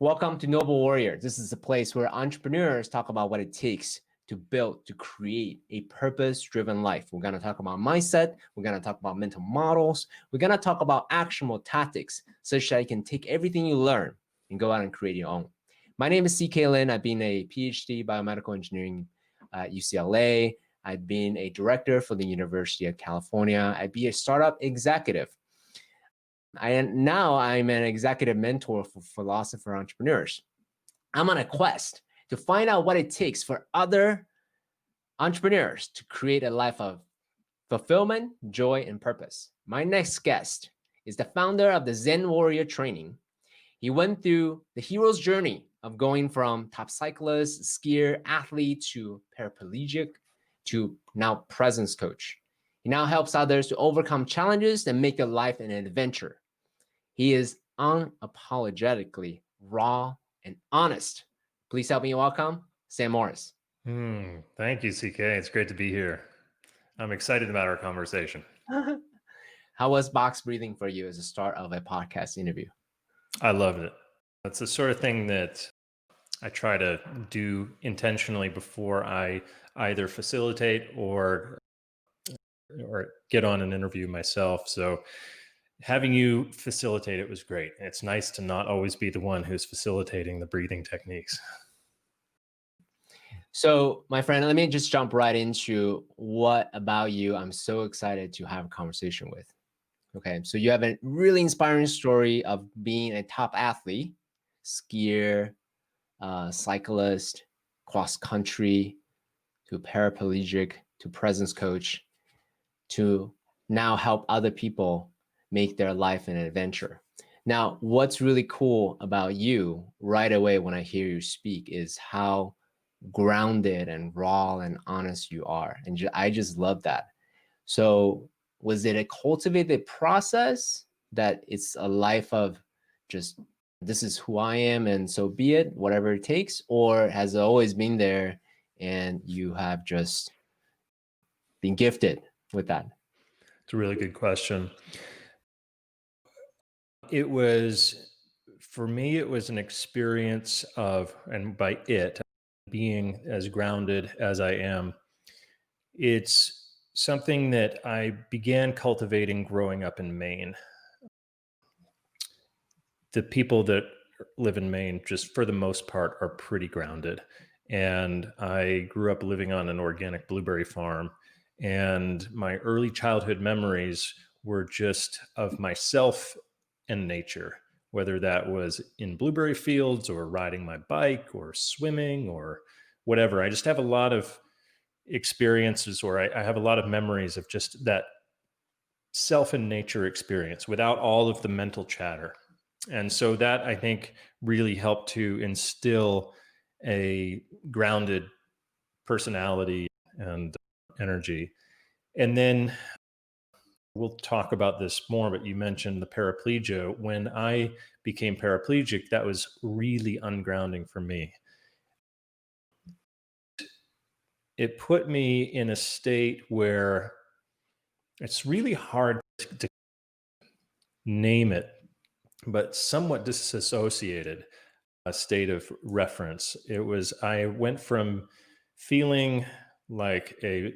Welcome to Noble Warrior. This is a place where entrepreneurs talk about what it takes to build, to create a purpose-driven life. We're going to talk about mindset. We're going to talk about mental models. We're going to talk about actionable tactics such that you can take everything you learn and go out and create your own. My name is CK Lin. I've been a PhD biomedical engineering at UCLA. I've been a director for the University of California. I've been a startup executive. Now I'm an executive mentor for philosopher entrepreneurs. I'm on a quest to find out what it takes for other entrepreneurs to create a life of fulfillment, joy, and purpose. My next guest is the founder of the Zen Warrior Training. He went through the hero's journey of going from top cyclist, skier, athlete, to paraplegic, to now presence coach. He now helps others to overcome challenges and make their life an adventure. He is unapologetically raw and honest. Please help me welcome Sam Morris. Thank you, CK. It's great to be here. I'm excited about our conversation. How was box breathing for you as a start of a podcast interview? I loved it. That's the sort of thing that I try to do intentionally before I either facilitate or get on an interview myself. So having you facilitate it was great. It's nice to not always be the one who's facilitating the breathing techniques. So, my friend, let me just jump right into what about you I'm so excited to have a conversation with. Okay, so you have a really inspiring story of being a top athlete, skier, cyclist, cross country, to paraplegic, to presence coach, to now help other people make their life an adventure. Now, what's really cool about you right away when I hear you speak is how grounded and raw and honest you are. And I just love that. So was it a cultivated process that it's a life of just, this is who I am and so be it, whatever it takes? Or has it always been there and you have just been gifted with that? It's a really good question. It was, for me, it was an experience of, and by it, being as grounded as I am. It's something that I began cultivating growing up in Maine. The people that live in Maine, just for the most part, are pretty grounded. And I grew up living on an organic blueberry farm. And my early childhood memories were just of myself and nature, whether that was in blueberry fields or riding my bike or swimming or whatever. I just have a lot of experiences, or I have a lot of memories of just that self and nature experience without all of the mental chatter. And so that, I think, really helped to instill a grounded personality and energy. And then we'll talk about this more, but you mentioned the paraplegia. When I became paraplegic, that was really ungrounding for me. It put me in a state where it's really hard to name it, but somewhat disassociated a state of reference. It was, I went from feeling like a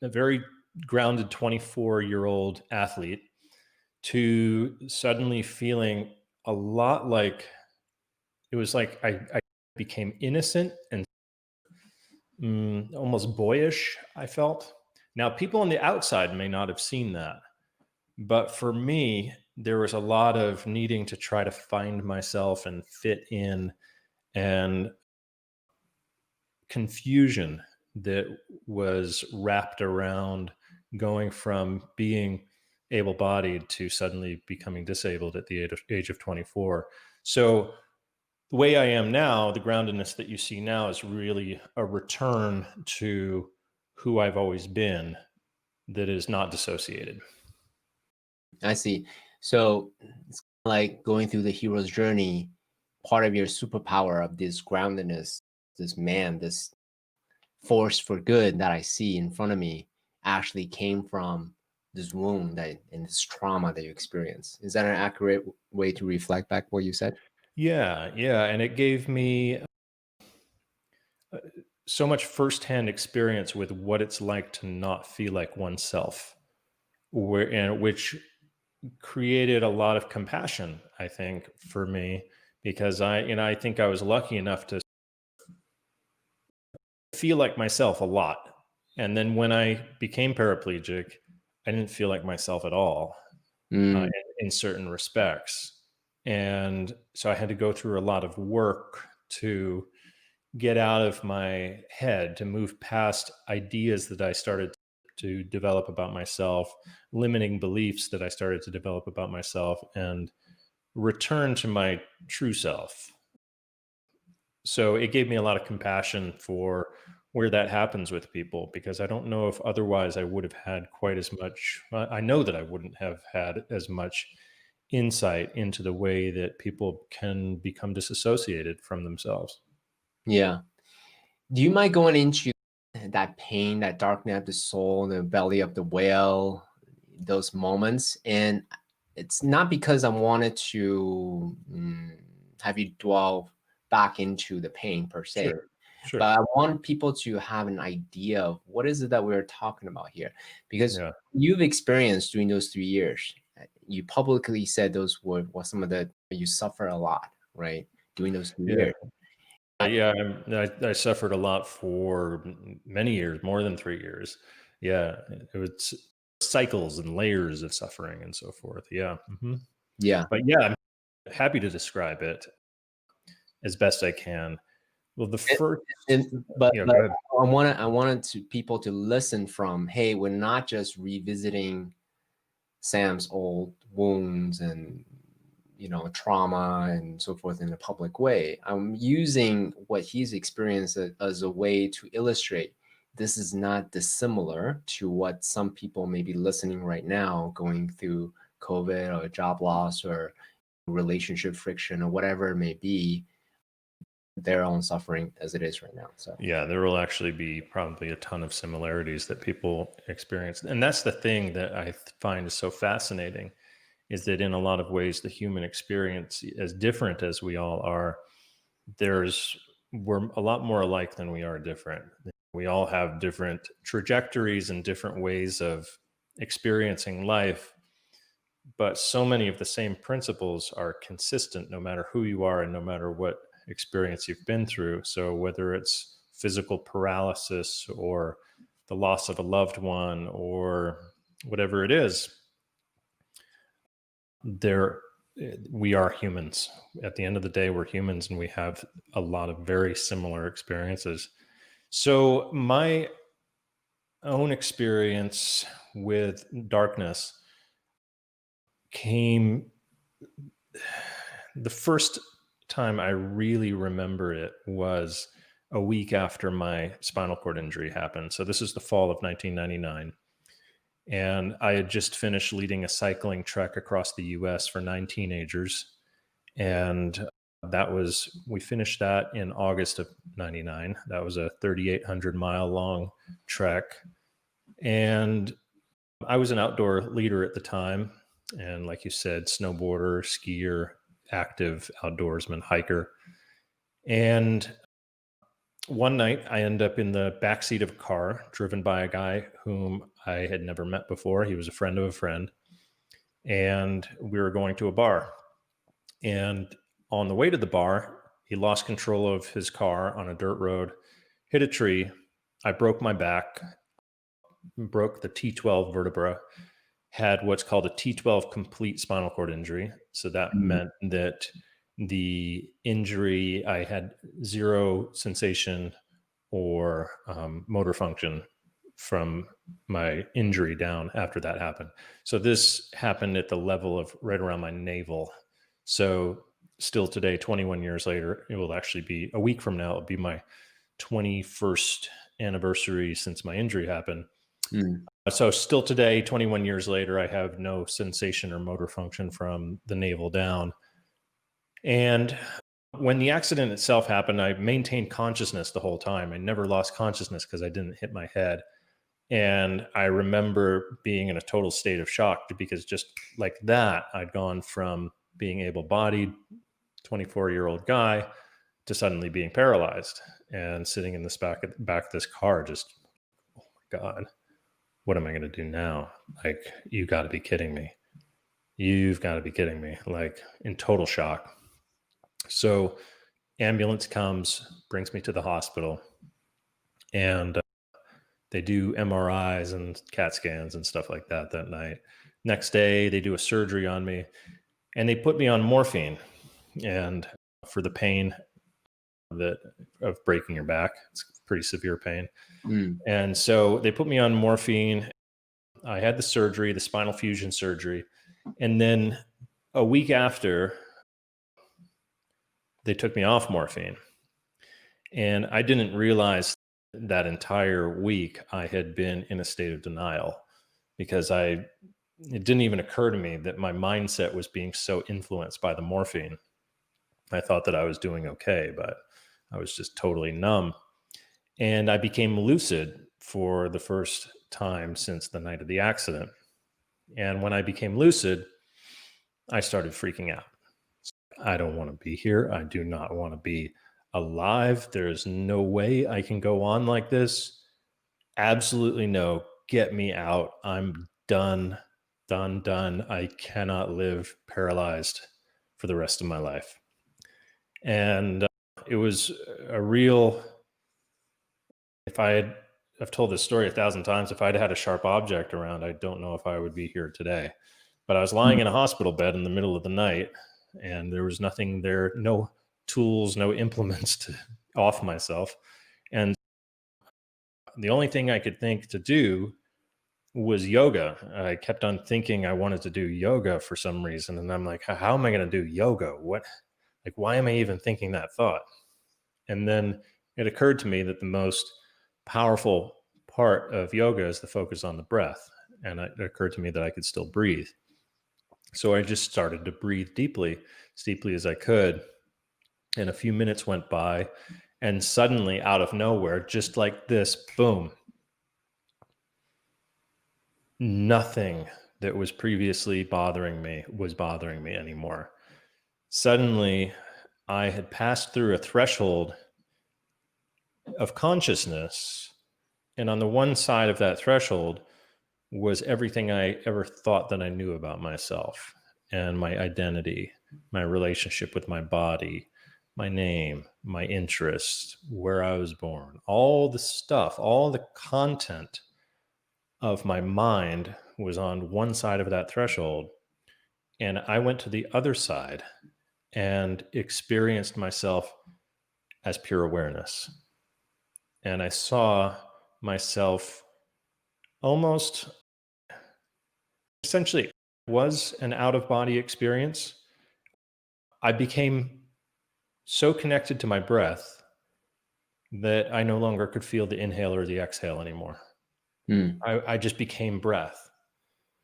very grounded 24-year-old athlete to suddenly feeling a lot like, it was like I became innocent and almost boyish, I felt. Now, people on the outside may not have seen that, but for me, there was a lot of needing to try to find myself and fit in, and confusion that was wrapped around going from being able-bodied to suddenly becoming disabled at the age of 24. So the way I am now, the groundedness that you see now, is really a return to who I've always been that is not dissociated. I see. So it's like going through the hero's journey, part of your superpower of this groundedness, this man, this force for good that I see in front of me actually came from this wound that and this trauma that you experience. Is that an accurate way to reflect back what you said? Yeah, yeah, and it gave me uh, so much firsthand experience with what it's like to not feel like oneself, which created a lot of compassion, I think, for me, because I think I was lucky enough to feel like myself a lot. And then when I became paraplegic, I didn't feel like myself at all, Mm, in certain respects. And so I had to go through a lot of work to get out of my head, to move past ideas that I started to develop about myself, limiting beliefs that I started to develop about myself, and return to my true self. So it gave me a lot of compassion for where that happens with people, because I don't know if otherwise I would have had quite as much. I know that I wouldn't have had as much insight into the way that people can become disassociated from themselves. yeah. Do you mind going into that pain, that dark night of the soul, the belly of the whale, those moments? And it's not because I wanted to have you dwell back into the pain per se, Sure, sure. but I want people to have an idea of what is it that we're talking about here. Because Yeah, you've experienced during those 3 years, you publicly said those were some of the, you suffer a lot, right? During those three yeah. years. Yeah, I suffered a lot for many years, more than 3 years. Yeah, it was cycles and layers of suffering and so forth. Yeah, Yeah. but yeah, I'm happy to describe it as best I can. Well, the And first, but go ahead. I wanted to people to listen from, hey, we're not just revisiting Sam's old wounds and trauma and so forth in a public way. I'm using what he's experienced as a way to illustrate this is not dissimilar to what some people may be listening right now going through COVID or job loss or relationship friction or whatever it may be, their own suffering as it is right now. So Yeah, there will actually be probably a ton of similarities that people experience. And that's the thing that I find is so fascinating, is that in a lot of ways, the human experience, as different as we all are, there's we're a lot more alike than we are different. We all have different trajectories and different ways of experiencing life, but so many of the same principles are consistent no matter who you are and no matter what experience you've been through. So whether it's physical paralysis or the loss of a loved one or whatever it is, there we are humans. At the end of the day, we're humans and we have a lot of very similar experiences. So my own experience with darkness came, the first time I really remember it was a week after my spinal cord injury happened. So this is the fall of 1999. And I had just finished leading a cycling trek across the US for 9 teenagers. And we finished that in August of 99. That was a 3,800-mile long trek. And I was an outdoor leader at the time. And like you said, snowboarder, skier, active outdoorsman, hiker. And one night I end up in the backseat of a car driven by a guy whom I had never met before. He was a friend of a friend. And we were going to a bar. And on the way to the bar, he lost control of his car on a dirt road, hit a tree. I broke my back, broke the T12 vertebra, had what's called a T12 complete spinal cord injury. So that mm, meant that the injury, I had zero sensation or motor function from my injury down after that happened. So this happened at the level of right around my navel. So still today, 21 years later, it will actually be a week from now, it'll be my 21st anniversary since my injury happened. mm, So still today, 21 years later, I have no sensation or motor function from the navel down. And when the accident itself happened, I maintained consciousness the whole time. I never lost consciousness because I didn't hit my head. And I remember being in a total state of shock because just like that, I'd gone from being able bodied 24-year-old guy to suddenly being paralyzed and sitting in this back of this car, just, oh my God, what am I going to do now? Like, you got to be kidding me. You've got to be kidding me. Like, in total shock. So ambulance comes, brings me to the hospital, and they do MRIs and CAT scans and stuff like that night. Next day, they do a surgery on me, and they put me on morphine, and for the pain of breaking your back. It's pretty severe pain. And so they put me on morphine. I had the surgery, the spinal fusion surgery. And then a week after, they took me off morphine. And I didn't realize that entire week I had been in a state of denial, because it didn't even occur to me that my mindset was being so influenced by the morphine. I thought that I was doing okay, but I was just totally numb. And I became lucid for the first time since the night of the accident. And when I became lucid, I started freaking out. I don't want to be here. I do not want to be alive. There's no way I can go on like this. Absolutely no. Get me out. I'm done. Done. I cannot live paralyzed for the rest of my life. And it was a real, I've told this story 1,000 times. If I'd had a sharp object around, I don't know if I would be here today. But I was lying in a hospital bed in the middle of the night, and there was nothing there, no tools, no implements to off myself. And the only thing I could think to do was yoga. I kept on thinking I wanted to do yoga for some reason. And I'm like, how am I going to do yoga? Why am I even thinking that thought? And then it occurred to me that the most powerful part of yoga is the focus on the breath. And it occurred to me that I could still breathe. So I just started to breathe deeply, as deeply as I could. And a few minutes went by, and suddenly, out of nowhere, just like this, boom, nothing that was previously bothering me was bothering me anymore. Suddenly, I had passed through a threshold of consciousness, and on the one side of that threshold was everything I ever thought that I knew about myself and my identity, my relationship with my body, my name, my interests, where I was born, all the stuff, all the content of my mind was on one side of that threshold. And I went to the other side and experienced myself as pure awareness. And I saw myself almost, essentially, was an out-of-body experience. I became so connected to my breath that I no longer could feel the inhale or the exhale anymore. I just became breath.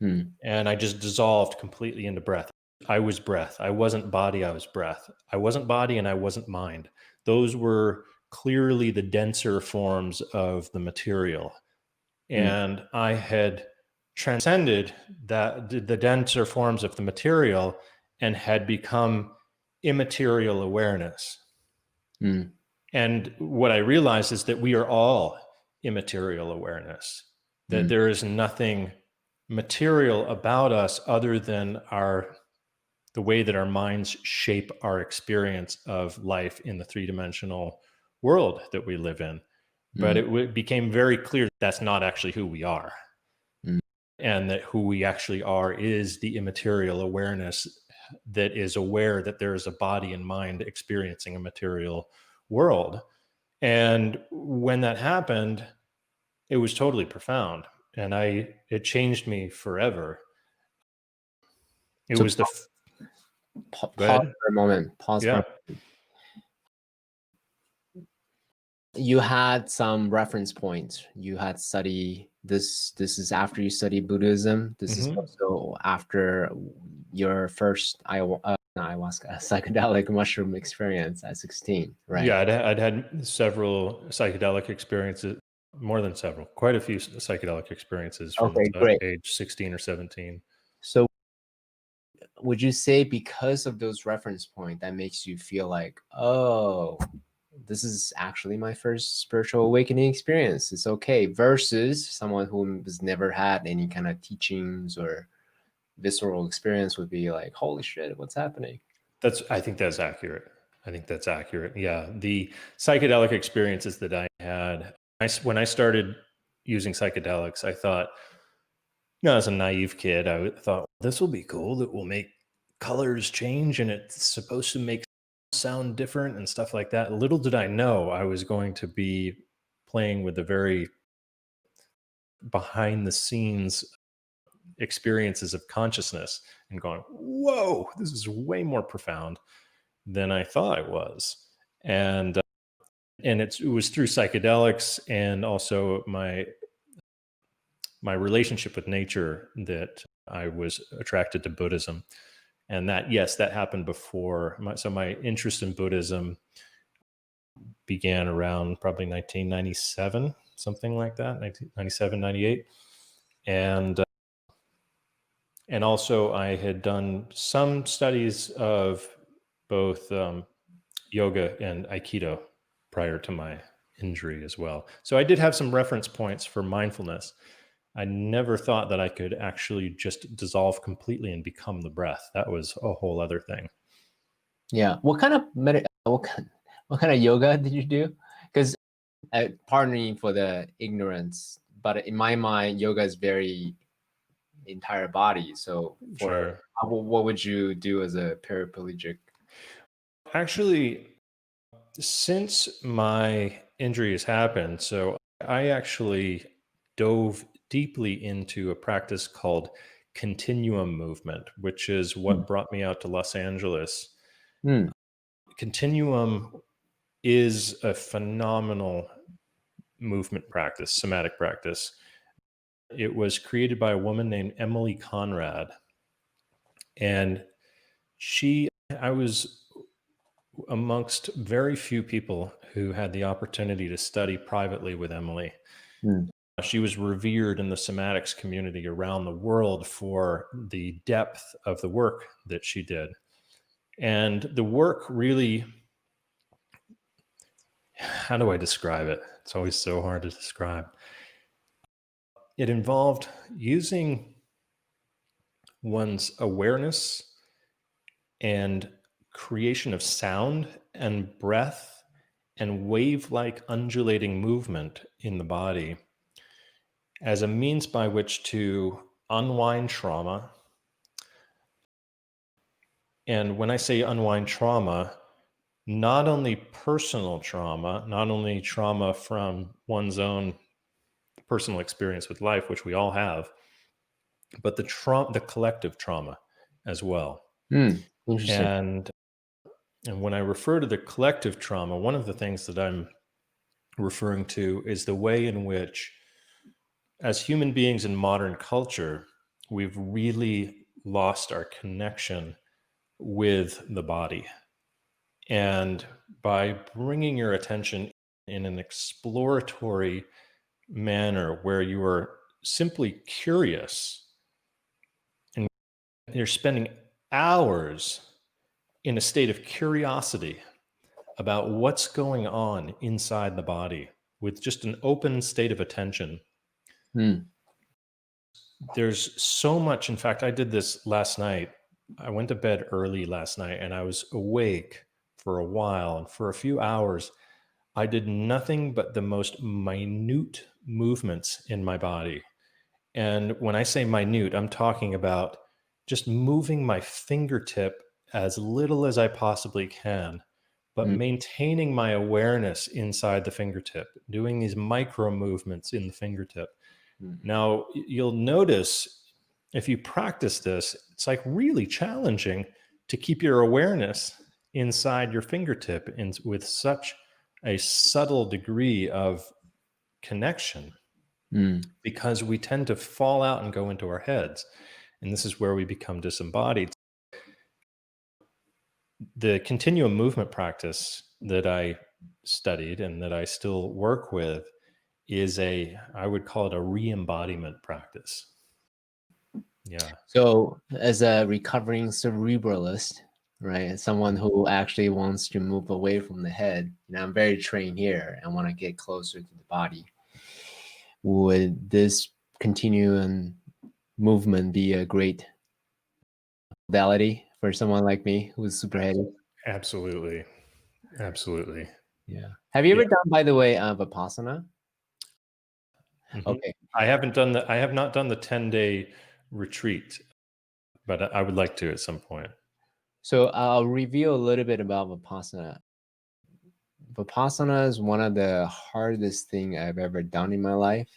And I just dissolved completely into breath. I was breath. I wasn't body, I was breath. I wasn't body and I wasn't mind. Those were clearly the denser forms of the material. And I had transcended the denser forms of the material and had become immaterial awareness. And what I realized is that we are all immaterial awareness, that there is nothing material about us other than the way that our minds shape our experience of life in the three-dimensional world that we live in. But it became very clear that's not actually who we are. And that who we actually are is the immaterial awareness that is aware that there is a body and mind experiencing a material world. And when that happened, it was totally profound. And it changed me forever. It was pause for a moment. You had some reference points. You had studied this. This is after you studied Buddhism. This is also after your first ayahuasca psychedelic mushroom experience at 16, right? Yeah, I'd had several psychedelic experiences, more than several, quite a few psychedelic experiences from age 16 or 17. So would you say because of those reference point that makes you feel like, oh, this is actually my first spiritual awakening experience, it's okay, versus someone who has never had any kind of teachings or visceral experience would be like, holy shit, what's happening? I think that's accurate. Yeah. The psychedelic experiences that I had, when I started using psychedelics, I thought, as a naive kid, I thought this will be cool. That will make colors change and it's supposed to make sound different and stuff like that. Little did I know I was going to be playing with the very behind the scenes experiences of consciousness and going, whoa, this is way more profound than I thought it was. And it was through psychedelics and also my relationship with nature that I was attracted to Buddhism. And that, yes, that happened before. So my interest in Buddhism began around probably 1997, something like that, 1997, 98. And also I had done some studies of both yoga and Aikido prior to my injury as well. So I did have some reference points for mindfulness. I never thought that I could actually just dissolve completely and become the breath. That was a whole other thing. Yeah. What kind of what kind of yoga did you do? Because pardon me for the ignorance, but in my mind, yoga is very entire body. So Sure. what would you do as a paraplegic? Actually, since my injury has happened, so I actually dove deeply into a practice called Continuum Movement, which is what brought me out to Los Angeles. Mm. Continuum is a phenomenal movement practice, somatic practice. It was created by a woman named Emily Conrad. And I was amongst very few people who had the opportunity to study privately with Emily. Mm. She was revered in the somatics community around the world for the depth of the work that she did. And the work really, how do I describe it? It's always so hard to describe. It involved using one's awareness and creation of sound and breath and wave-like undulating movement in the body as a means by which to unwind trauma. And when I say unwind trauma, not only personal trauma, not only trauma from one's own personal experience with life, which we all have, but the collective trauma as well. Interesting. And when I refer to the collective trauma, one of the things that I'm referring to is the way in which, as human beings in modern culture, we've really lost our connection with the body. And by bringing your attention in an exploratory manner where you are simply curious and you're spending hours in a state of curiosity about what's going on inside the body with just an open state of attention. Mm. There's so much. In fact, I did this last night. I went to bed early last night and I was awake for a while, and for a few hours, I did nothing but the most minute movements in my body. And when I say minute, I'm talking about just moving my fingertip as little as I possibly can, but Mm. maintaining my awareness inside the fingertip, doing these micro movements in the fingertip. Mm. Now, you'll notice if you practice this, it's like really challenging to keep your awareness inside your fingertip with such a subtle degree of connection, Mm. because we tend to fall out and go into our heads. And this is where we become disembodied. The continuum movement practice that I studied and that I still work with is I would call it a reembodiment practice. Yeah. So, as a recovering cerebralist, right, as someone who actually wants to move away from the head, I'm very trained here and want to get closer to the body. Would this continuum movement be a great modality for someone like me who's super heady? Absolutely. Absolutely. Yeah. Have you Yeah. ever done, by the way, Vipassana? Mhm. Okay. I have not done the 10-day retreat, but I would like to at some point. So I'll reveal a little bit about Vipassana. Vipassana is one of the hardest thing I've ever done in my life,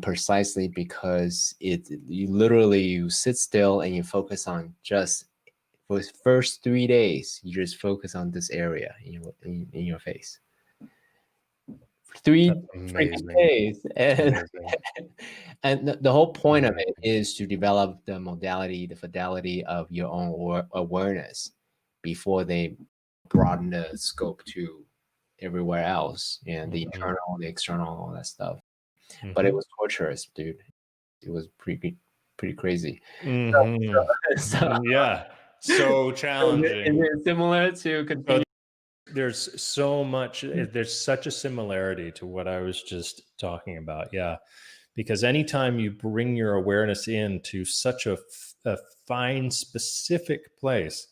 precisely because you sit still and you focus on just for the first 3 days, you just focus on this area in your face. That's 3 freaking amazing. days. And Amazing. and the whole point of it Amazing. is to develop the modality, the fidelity of your own awareness before they broaden the scope to everywhere else and the Mhm. internal, the external, all that stuff. But it Mhm. was torturous, dude. It was pretty crazy. Mhm. So, Yeah. So is challenging. it similar to So continue? there's so much, there's such a similarity to what I was just talking about. Yeah. Because anytime you bring your awareness into such a fine, specific place,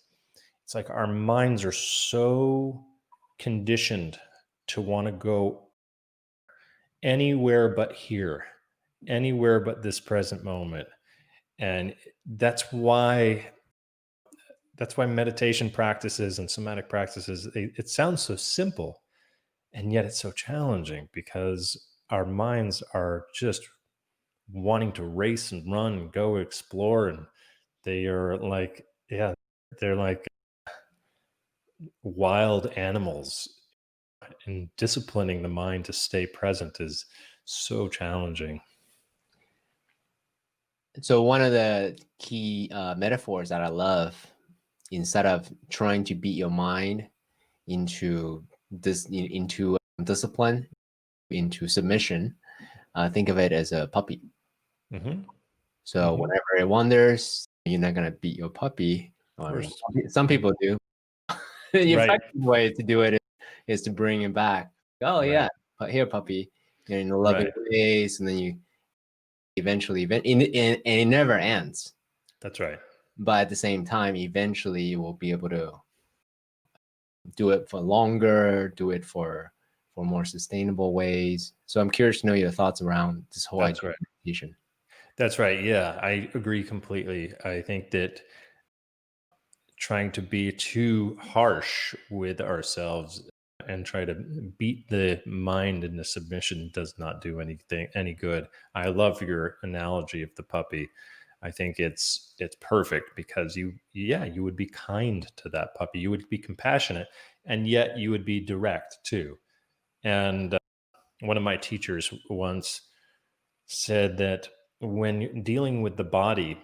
it's like our minds are so conditioned to want to go anywhere but here, anywhere but this present moment. And that's why meditation practices and somatic practices, it sounds so simple, and yet it's so challenging because our minds are just wanting to race and run and go explore, and they are like, yeah, they're like wild animals, and disciplining the mind to stay present is so challenging. So one of the key metaphors that I love, instead of trying to beat your mind into into discipline, into submission, think of it as a puppy. Hmm. So Hmm. whenever it wanders, you're not gonna beat your puppy. Of I mean, course. some Mm. people do. The Right. effective way to do it is to bring it back. Oh Right. yeah, but here, puppy, in a loving Right. ways, and then you eventually, and it never ends. That's right. But at the same time, eventually, you will be able to do it for longer, do it for more sustainable ways. So I'm curious to know your thoughts around this whole idea That's right. of meditation. That's right. Yeah, I agree completely. I think that trying to be too harsh with ourselves and try to beat the mind into submission does not do anything any good. I love your analogy of the puppy. I think it's perfect because you would be kind to that puppy. You would be compassionate, and yet you would be direct too. And one of my teachers once said that when dealing with the body,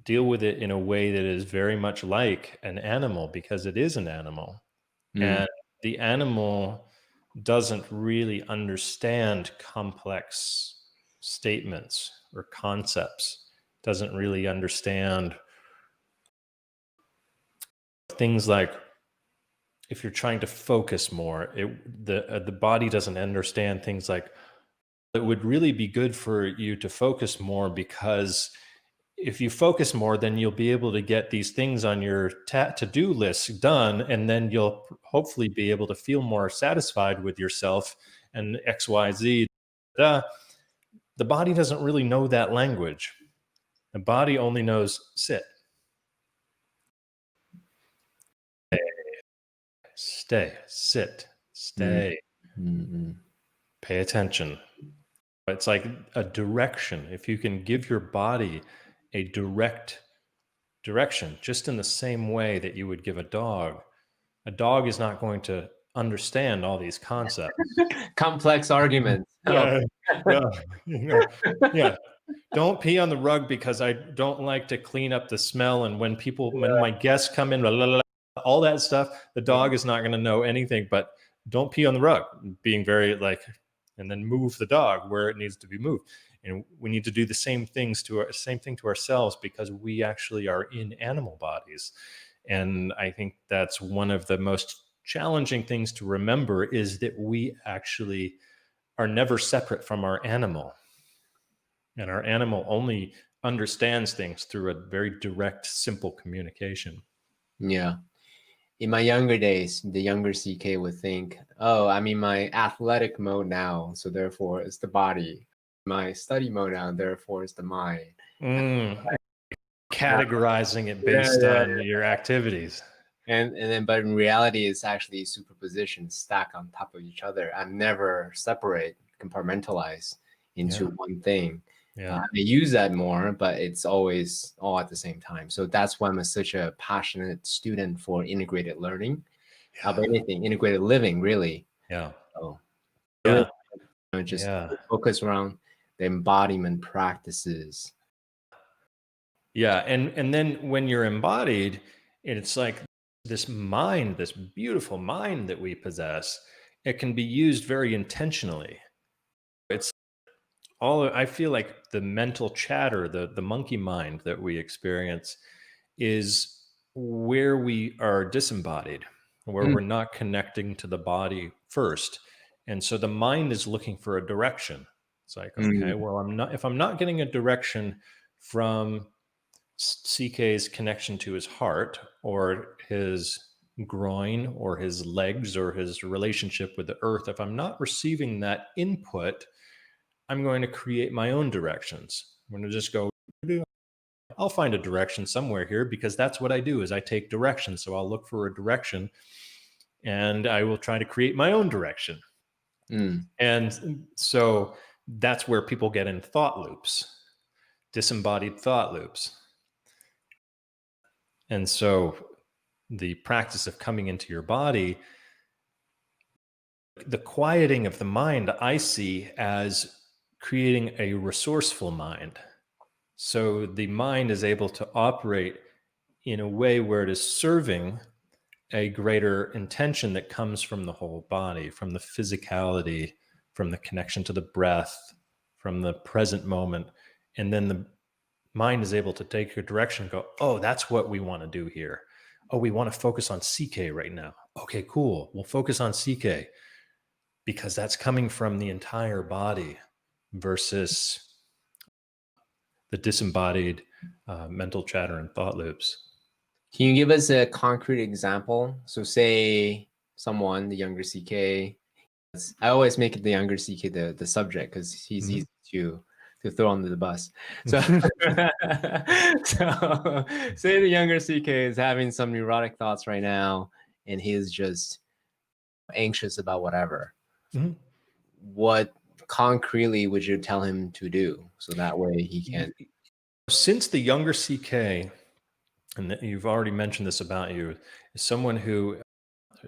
deal with it in a way that is very much like an animal, because it is an animal. Mm. And the animal doesn't really understand complex statements or concepts, doesn't really understand things like, if you're trying to focus more, the body doesn't understand things like, it would really be good for you to focus more, because if you focus more, then you'll be able to get these things on your to-do list done, and then you'll hopefully be able to feel more satisfied with yourself and XYZ. The body doesn't really know that language. The body only knows sit, stay, sit, Mm. stay, Mm. pay attention. It's like a direction. If you can give your body a direct direction, just in the same way that you would give a dog is not going to understand all these concepts. Complex arguments. Oh. Yeah, yeah, yeah. Don't pee on the rug because I don't like to clean up the smell. And when my guests come in, blah, blah, blah, all that stuff, the Yeah. dog is not going to know anything. But don't pee on the rug, being very like, and then move the dog where it needs to be moved. And we need to do the same thing to ourselves, because we actually are in animal bodies. And I think that's one of the most challenging things to remember, is that we actually are never separate from our animal. And our animal only understands things through a very direct, simple communication. Yeah. In my younger days, the younger CK would think, oh, I'm in my athletic mode now, so therefore it's the body. My study mode now, therefore it's the mind. Categorizing it Yeah, based yeah, on your activities. and then, but in reality, it's actually superposition, stack on top of each other, and never separate, compartmentalize into one thing. Yeah. I use that more, but it's always all at the same time. So that's why I'm such a passionate student for integrated learning, of anything, integrated living, really. Yeah. So Yeah. just Yeah. focus around the embodiment practices. Yeah. And then when you're embodied, it's like this mind, this beautiful mind that we possess, it can be used very intentionally. It's I feel like the mental chatter, the monkey mind that we experience, is where we are disembodied, where Mm, we're not connecting to the body first. And so the mind is looking for a direction. It's like, okay, mm, well, if I'm not getting a direction from CK's connection to his heart, or his groin, or his legs, or his relationship with the earth, if I'm not receiving that input, I'm going to create my own directions. I'm going to just go, I'll find a direction somewhere here, because that's what I do, is I take direction. So I'll look for a direction and I will try to create my own direction. mm. And so that's where people get in thought loops, disembodied thought loops. And so the practice of coming into your body, the quieting of the mind, I see as creating a resourceful mind. So the mind is able to operate in a way where it is serving a greater intention that comes from the whole body, from the physicality, from the connection to the breath, from the present moment. And then the mind is able to take a direction and go, oh, that's what we want to do here. Oh, we want to focus on CK right now. Okay, cool. We'll focus on CK, because that's coming from the entire body versus the disembodied mental chatter and thought loops. Can you give us a concrete example? So say someone, the younger CK, I always make it the younger CK the subject, because he's easy to throw under the bus. So, so say the younger CK is having some neurotic thoughts right now, and he's just anxious about whatever. Mhm. What concretely would you tell him to do so that way he can? Since the younger CK, and you've already mentioned this about you, is someone who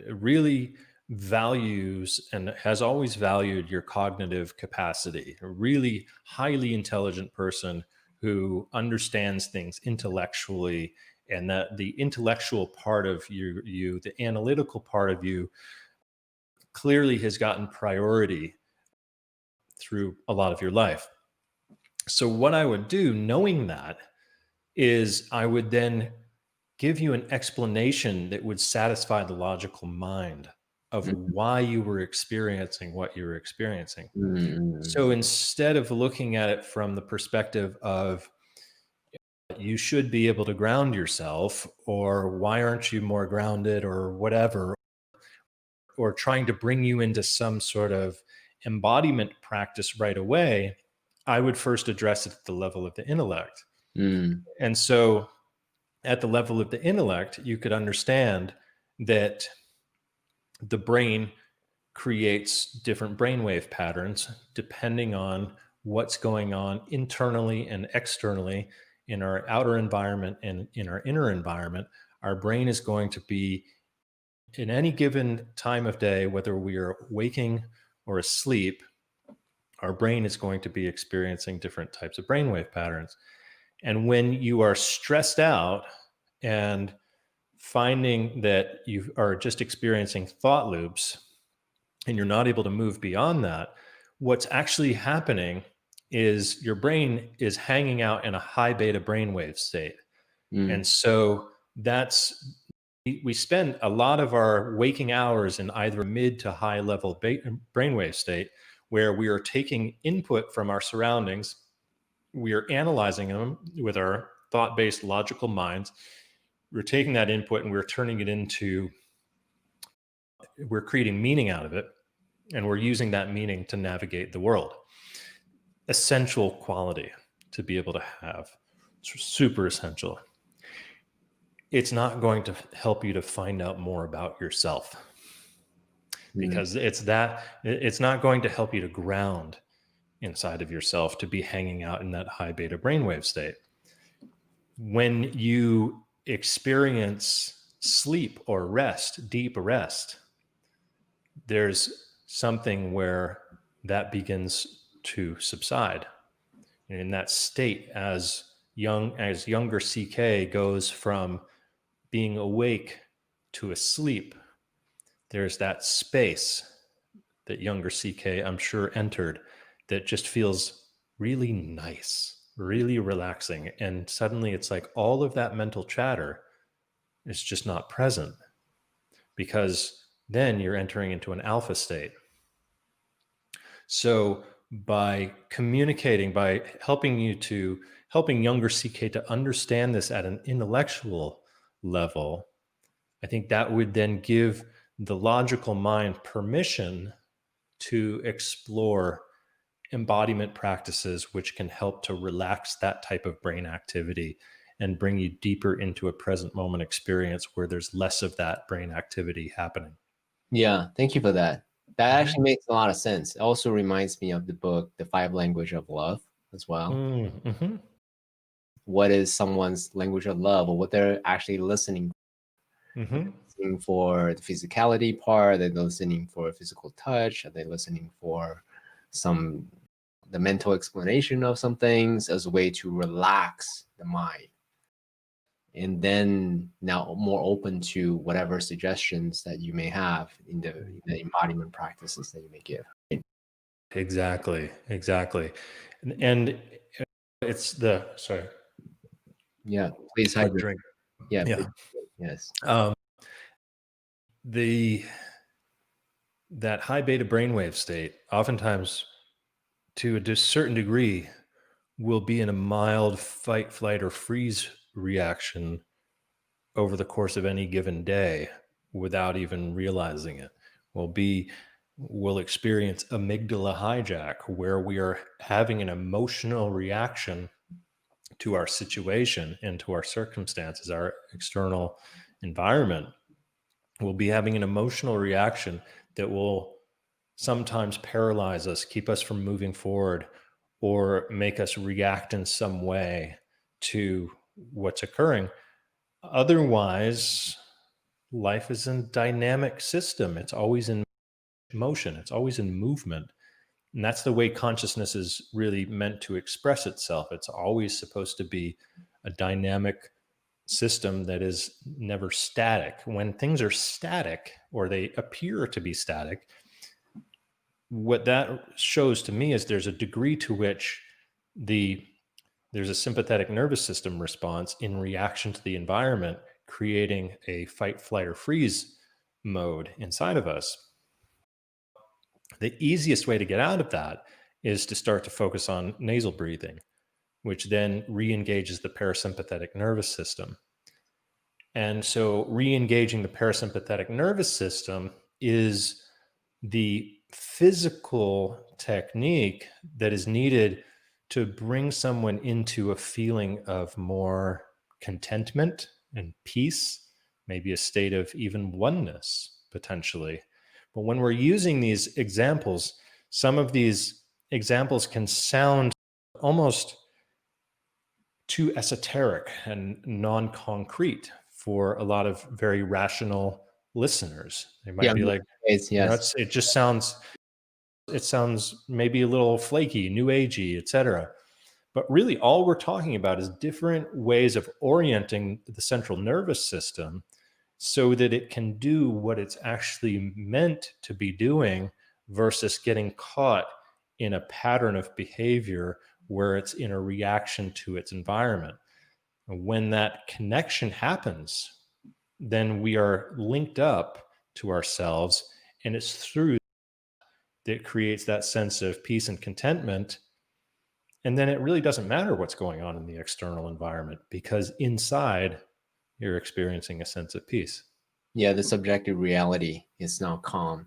really values and has always valued your cognitive capacity, a really highly intelligent person who understands things intellectually, and that the intellectual part of you, the analytical part of you, clearly has gotten priority through a lot of your life. So what I would do, knowing that, is I would then give you an explanation that would satisfy the logical mind of why you were experiencing what you were experiencing. Mm, So instead of looking at it from the perspective of you should be able to ground yourself, or why aren't you more grounded, or whatever, or trying to bring you into some sort of embodiment practice right away, I would first address it at the level of the intellect. mm, And so at the level of the intellect, you could understand that the brain creates different brainwave patterns depending on what's going on internally and externally in our outer environment and in our inner environment. Our brain is going to be, in any given time of day, whether we are waking or asleep, our brain is going to be experiencing different types of brainwave patterns. And when you are stressed out and finding that you are just experiencing thought loops and you're not able to move beyond that, what's actually happening is your brain is hanging out in a high beta brainwave state. Mm. And so we spend a lot of our waking hours in either a mid to high level brainwave state, where we are taking input from our surroundings, we are analyzing them with our thought-based logical minds. We're taking that input and we're turning it into, we're creating meaning out of it, and we're using that meaning to navigate the world. Essential quality to be able to have. It's super essential. It's not going to help you to find out more about yourself, because it's not going to help you to ground inside of yourself, to be hanging out in that high beta brainwave state. When you experience sleep or rest, deep rest, there's something where that begins to subside. And in that state, as younger CK goes from being awake to asleep, there's that space that younger CK, I'm sure, entered, that just feels really nice, really relaxing. And suddenly it's like all of that mental chatter is just not present, because then you're entering into an alpha state. So by communicating, by helping younger CK to understand this at an intellectual level, I think that would then give the logical mind permission to explore embodiment practices, which can help to relax that type of brain activity and bring you deeper into a present moment experience where there's less of that brain activity happening. Yeah, thank you for that. That actually makes a lot of sense. It also reminds me of the book, The Five Language of Love, as well. Mm-hmm. What is someone's language of love, or what they're actually listening Mm-hmm. listening for? The physicality part? Are they listening for physical touch? Are they listening for the mental explanation of some things as a way to relax the mind? And then now more open to whatever suggestions that you may have in the embodiment practices that you may give. Exactly. And it's the, sorry, Yeah, please hard hydrate. drink. Yeah, Yeah. please. Yes. That high beta brainwave state, oftentimes to a certain degree, will be in a mild fight, flight, or freeze reaction over the course of any given day without even realizing it. We'll experience amygdala hijack, where we are having an emotional reaction to our situation and to our circumstances, our external environment. We'll be having an emotional reaction that will sometimes paralyze us, keep us from moving forward, or make us react in some way to what's occurring. Otherwise, life is a dynamic system. It's always in motion, it's always in movement. And that's the way consciousness is really meant to express itself. It's always supposed to be a dynamic system that is never static. When things are static, or they appear to be static, what that shows to me is there's a degree to which there's a sympathetic nervous system response in reaction to the environment, creating a fight, flight, or freeze mode inside of us. The easiest way to get out of that is to start to focus on nasal breathing, which then re-engages the parasympathetic nervous system. And so re-engaging the parasympathetic nervous system is the physical technique that is needed to bring someone into a feeling of more contentment and peace, maybe a state of even oneness potentially. But when we're using these examples, some of these examples can sound almost too esoteric and non-concrete for a lot of very rational listeners. They might be like, Yes. it sounds maybe a little flaky, new agey, etc. But really, all we're talking about is different ways of orienting the central nervous system so that it can do what it's actually meant to be doing, versus getting caught in a pattern of behavior where it's in a reaction to its environment. And when that connection happens, then we are linked up to ourselves, and it's through that creates that sense of peace and contentment. And then it really doesn't matter what's going on in the external environment, because inside you're experiencing a sense of peace. Yeah, the subjective reality is now calm.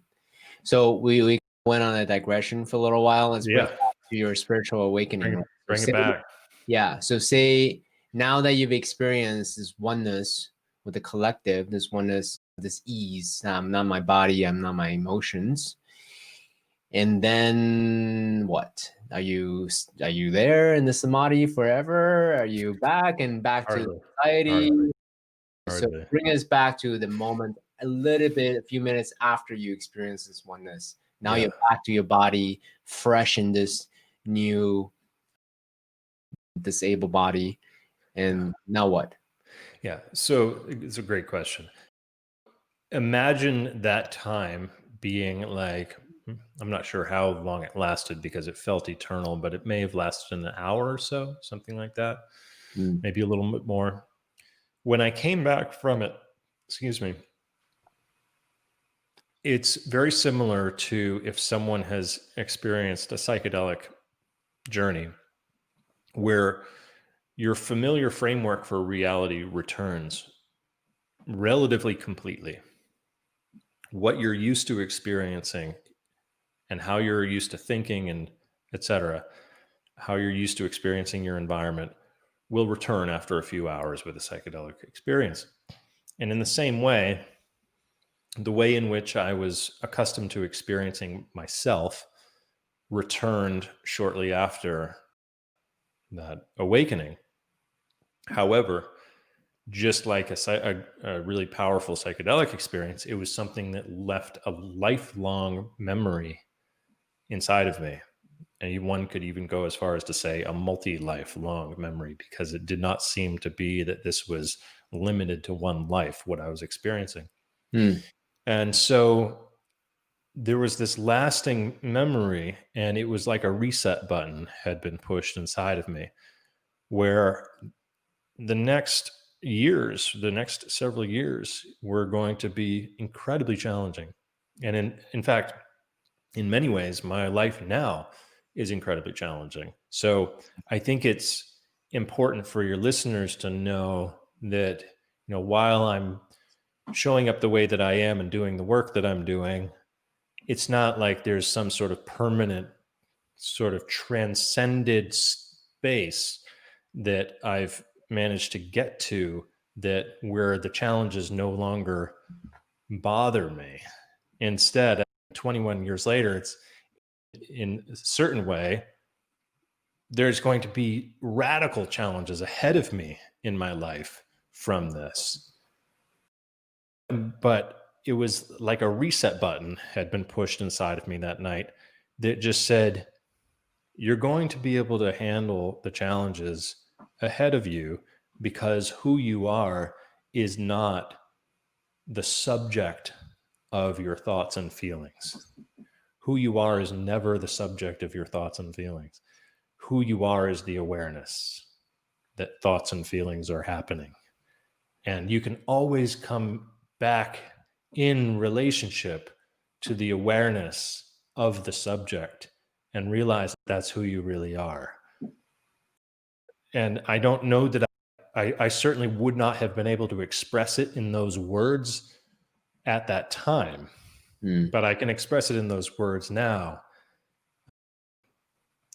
So we went on a digression for a little while. Let's bring Yeah. it back to your spiritual awakening. Bring, Right? bring So it back. yeah. So say now that you've experienced this oneness with the collective, this oneness, this ease, I'm not my body, I'm not my emotions. And then what? Are you there in the samadhi forever? Are you back to Hardly. society? Hardly. So Hardly. bring us back to the moment a few minutes after you experience this oneness. Now Yeah. you're back to your body, fresh in this new disabled body. And now what? Yeah. So it's a great question. Imagine that time being like, I'm not sure how long it lasted because it felt eternal, but it may have lasted an hour or so, something like that, Mm. maybe a little bit more. When I came back from it, excuse me, it's very similar to if someone has experienced a psychedelic journey where your familiar framework for reality returns relatively completely. What you're used to experiencing and how you're used to thinking and etc., how you're used to experiencing your environment will return after a few hours with a psychedelic experience. And in the same way, the way in which I was accustomed to experiencing myself returned shortly after that awakening. However, just like a really powerful psychedelic experience, it was something that left a lifelong memory inside of me. And one could even go as far as to say a multi-lifelong memory, because it did not seem to be that this was limited to one life, what I was experiencing. Mm. And so there was this lasting memory, and it was like a reset button had been pushed inside of me, where the next the next several years were going to be incredibly challenging. And in fact, in many ways, my life now is incredibly challenging. So I think it's important for your listeners to know that, while I'm showing up the way that I am and doing the work that I'm doing, it's not like there's some sort of permanent, sort of transcended space that I've managed to get to, that where the challenges no longer bother me. Instead, 21 years later, it's in a certain way, there's going to be radical challenges ahead of me in my life from this. But it was like a reset button had been pushed inside of me that night that just said, you're going to be able to handle the challenges ahead of you, because who you are is not the subject of your thoughts and feelings. Who you are is never the subject of your thoughts and feelings. Who you are is the awareness that thoughts and feelings are happening. And you can always come back in relationship to the awareness of the subject and realize that's who you really are. And I don't know that I certainly would not have been able to express it in those words at that time, but I can express it in those words now.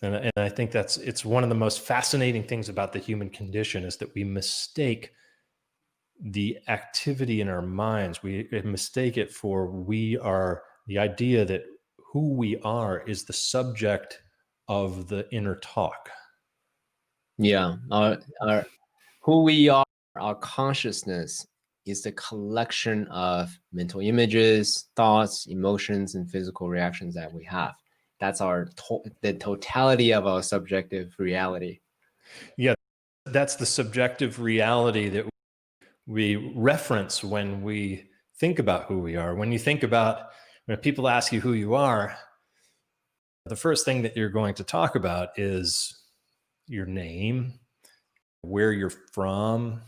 And I think it's one of the most fascinating things about the human condition, is that we mistake the activity in our minds. We mistake it for the idea that who we are is the subject of the inner talk. Yeah. Our who we are, our consciousness is the collection of mental images, thoughts, emotions, and physical reactions that we have. That's the totality of our subjective reality. Yeah, that's the subjective reality that we reference when we think about who we are. When people ask you who you are, The first thing that you're going to talk about is your name, where you're from,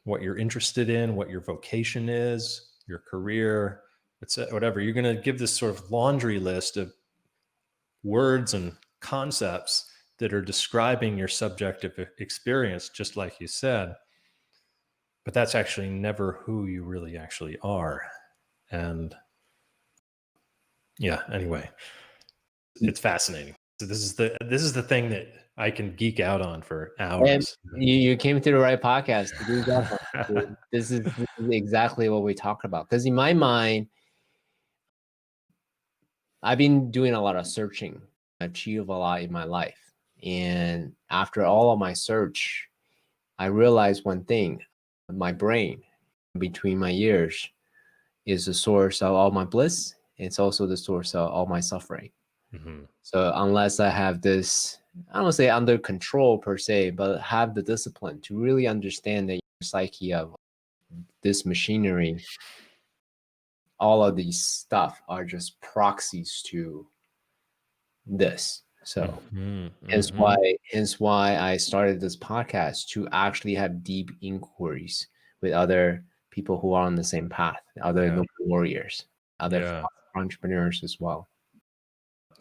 what you're interested in, what your vocation is, your career, whatever. You're going to give this sort of laundry list of words and concepts that are describing your subjective experience, just like you said. But that's actually never who you really actually are. And yeah, anyway, it's fascinating. So this is the thing that I can geek out on for And hours. you came to the right podcast to do that. This is exactly what we talk about. Because in my mind, I've been doing a lot of searching, achieve a lot in my life. And after all of my search, I realized one thing: my brain between my ears is the source of all my bliss. It's also the source of all my suffering. Mhm. So unless I have this, I don't say under control per se, but have the discipline to really understand the psyche of this machinery, all of these stuff are just proxies to this. So Mhm, hence mhm. why I started this podcast, to actually have deep inquiries with other people who are on the same path, other Yeah, warriors, other yeah, entrepreneurs as well.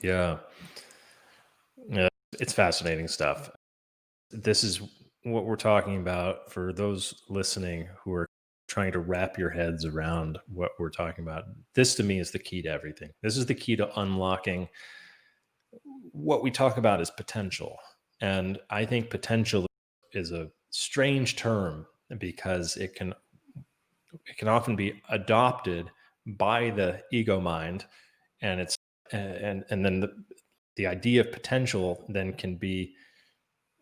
yeah. Yeah, it's fascinating stuff. This is what we're talking about for those listening who are trying to wrap your heads around what we're talking about. This to me is the key to everything. This is the key to unlocking what we talk about as potential. And I think potential is a strange term because it can often be adopted by the ego mind, and it's and then the idea of potential then can be,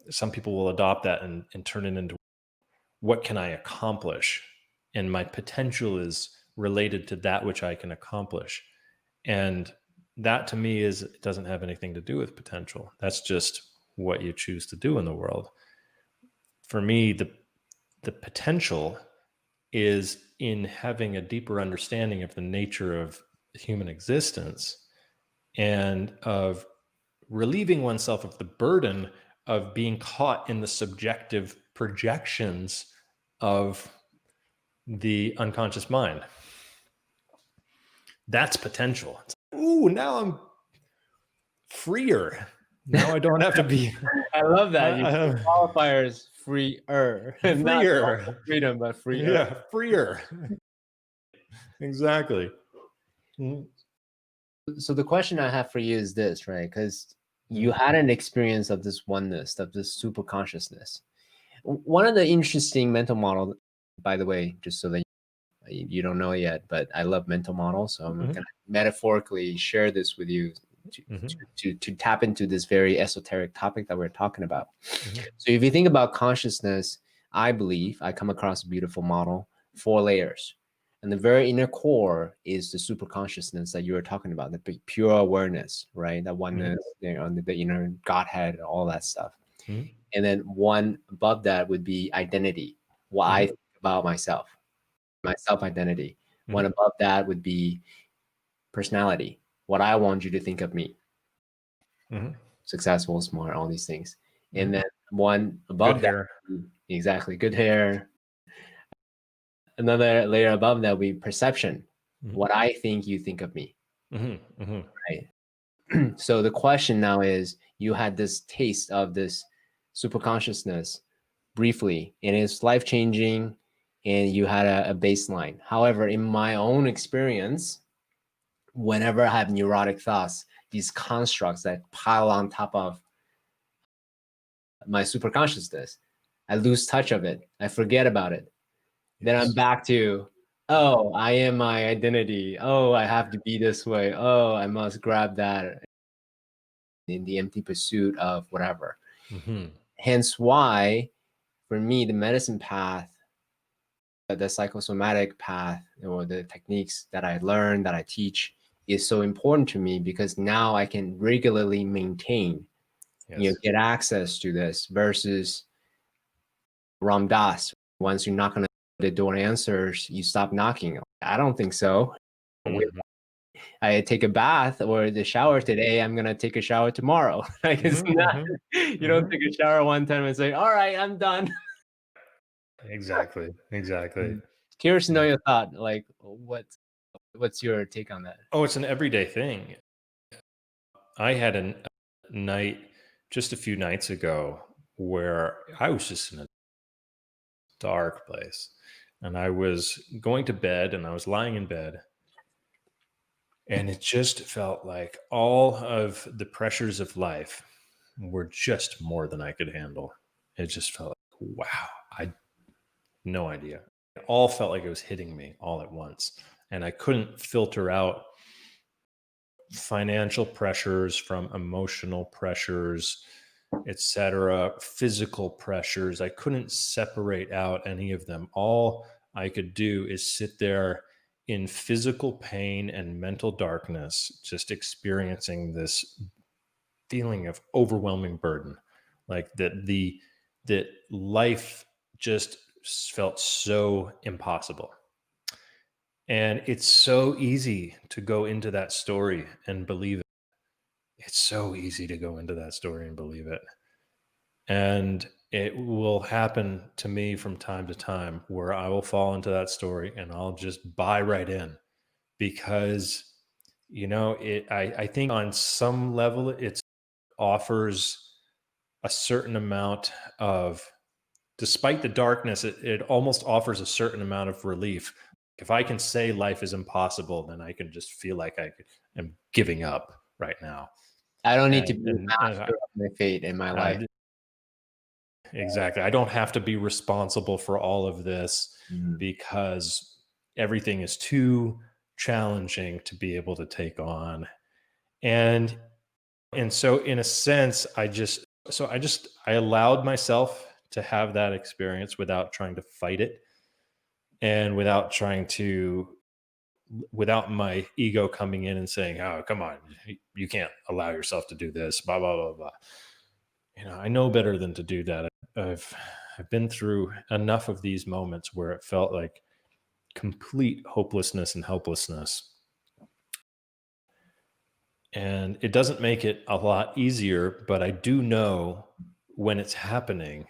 some people will adopt that and turn it into, what can I accomplish? And my potential is related to that which I can accomplish. And that to me is, it doesn't have anything to do with potential. That's just what you choose to do in the world. For me, the potential is in having a deeper understanding of the nature of human existence, and of relieving oneself of the burden of being caught in the subjective projections of the unconscious mind. That's potential. It's like, ooh, now I'm freer. Now I don't have to be I love that. You put uh, qualifiers freer, not freer. freedom, but freer. Yeah, freer. Exactly. Mhm. So the question I have for you is this, right? Because you Mhm. had an experience of this oneness, of this super consciousness. One of the interesting mental model, by the way, just so that you don't know yet, but I love mental models, so I'm Mhm. gonna metaphorically share this with you to, Mhm. to tap into this very esoteric topic that we're talking about. Mhm. So if you think about consciousness, I believe I come across a beautiful model, 4 layers. And the very inner core is the super consciousness that you were talking about, the pure awareness, right? That Mhm. oneness, the inner Godhead, all that stuff. Mhm. And then one above that would be identity, what I Mhm. think about myself, my self identity. One Mhm. above that would be personality, what I want you to think of me, Mhm. successful, smart, all these things. And Mhm. then one Good above that, hair. exactly, good hair. Another layer above that would be perception, Mhm. what I think you think of me, Mhm. Mhm. right? So the question now is, you had this taste of this super consciousness briefly, and it's life changing, and you had a baseline. However, in my own experience, whenever I have neurotic thoughts, these constructs that pile on top of my super consciousness, I lose touch of it. I forget about it. Then I'm Yes. back to, oh, I am my identity. Oh, I have to be this way. Oh, I must grab that in the empty pursuit of whatever. Mhm. Hence why, for me, the medicine path, the psychosomatic path, or the techniques that I learn, that I teach, is so important to me, because now I can regularly maintain, Yes. get access to this, versus Ram Dass. Once you knock on the door and answers, you stop knocking. I don't think so. Mhm. I take a bath or the shower today, I'm gonna take a shower tomorrow. Like it's Mhm, not, mhm, you don't mhm. take a shower one time and say, all right, I'm done. Exactly, exactly. Curious to know Yeah. your thought. Like what's your take on that? Oh, it's an everyday thing. I had a night just a few nights ago where I was just in a dark place, and I was going to bed, and I was lying in bed, and it just felt like all of the pressures of life were just more than I could handle. It just felt like, wow, I no idea. It all felt like it was hitting me all at once. And I couldn't filter out financial pressures from emotional pressures, etc., physical pressures. I couldn't separate out any of them. All I could do is sit there in physical pain and mental darkness, just experiencing this feeling of overwhelming burden, like that life just felt so impossible. And it's so easy to go into that story and believe it. It's so easy to go into that story and believe it. And it will happen to me from time to time where I will fall into that story and I'll just buy right in because I think on some level it offers a certain amount of, despite the darkness, it almost offers a certain amount of relief. If I can say life is impossible, then I can just feel like am giving up right now. I don't need to And, be and, and master of my fate in my life. I, exactly. I don't have to be responsible for all of this Mhm. because everything is too challenging to be able to take on. And so in a sense, I allowed myself to have that experience without trying to fight it and without my ego coming in and saying, "Oh, come on, you can't allow yourself to do this." Blah blah blah blah. I know better than to do that. I've I've been through enough of these moments where it felt like complete hopelessness and helplessness, and it doesn't make it a lot easier. But I do know when it's happening,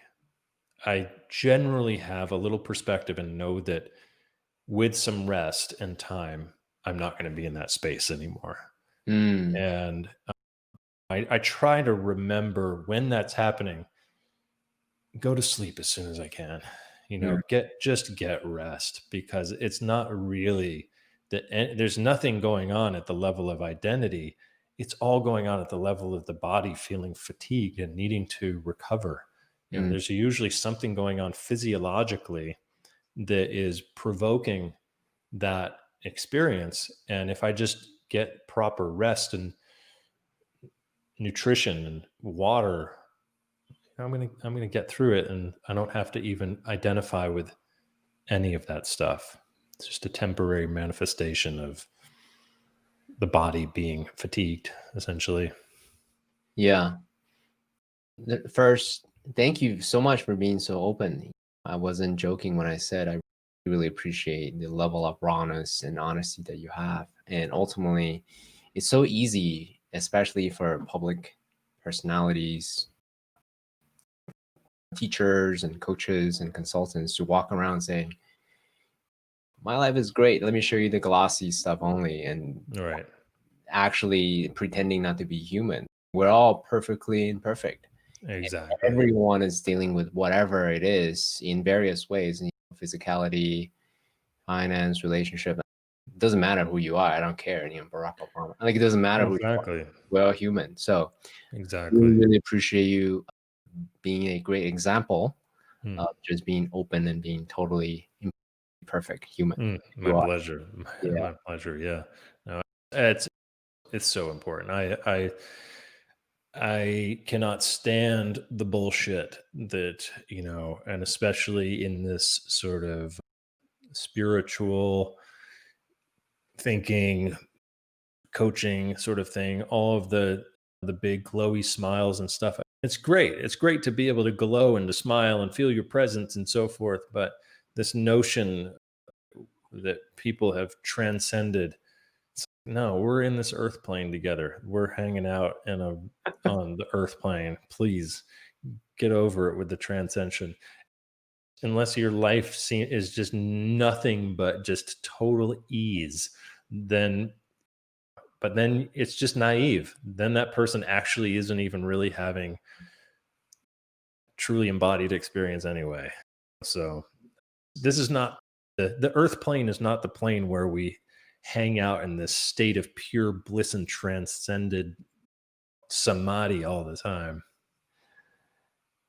I generally have a little perspective and know that with some rest and time, I'm not going to be in that space anymore. Mm, And I try to remember when that's happening, go to sleep as soon as I can. mm, Get rest because it's not really that there's nothing going on at the level of identity. It's all going on at the level of the body feeling fatigued and needing to recover. mm. There's usually something going on physiologically that is provoking that experience. And if I just get proper rest and nutrition and water, I'm gonna get through it, and I don't have to even identify with any of that stuff. It's just a temporary manifestation of the body being fatigued, essentially. Yeah. First, thank you so much for being so open. I wasn't joking when I said I really appreciate the level of rawness and honesty that you have. And ultimately, it's so easy, especially for public personalities, teachers and coaches and consultants, to walk around saying, my life is great. Let me show you the glossy stuff only, and All right. actually pretending not to be human. We're all perfectly imperfect. Exactly. Everyone is dealing with whatever it is in various ways, physicality, finance, relationship. It doesn't matter who you are. I don't care. Barack Obama. Like, it doesn't matter who you are. Exactly. We're all human. So really, Exactly. really appreciate you being a great example Mm. of just being open and being totally perfect human. My You are. pleasure. Yeah. My pleasure. Yeah. No, it's so important. I cannot stand the bullshit that, and especially in this sort of spiritual thinking, coaching sort of thing, all of the big glowy smiles and stuff. It's great. It's great to be able to glow and to smile and feel your presence and so forth, but this notion that people have transcended no, we're in this earth plane together. We're hanging out on the earth plane. Please get over it with the transcension. Unless your life is just nothing but just total ease, then but then it's just naive. Then that person actually isn't even really having truly embodied experience anyway. So this is not the earth plane is not the plane where we hang out in this state of pure bliss and transcended samadhi all the time.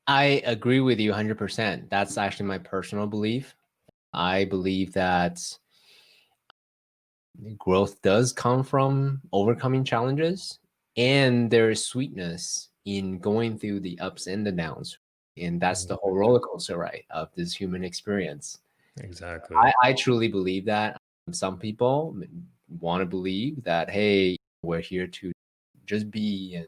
I agree with you 100%. That's actually my personal belief. I believe that growth does come from overcoming challenges, and there is sweetness in going through the ups and the downs. And that's the whole roller coaster ride of this human experience. Exactly. I truly believe that. Some people want to believe that, hey, we're here to just be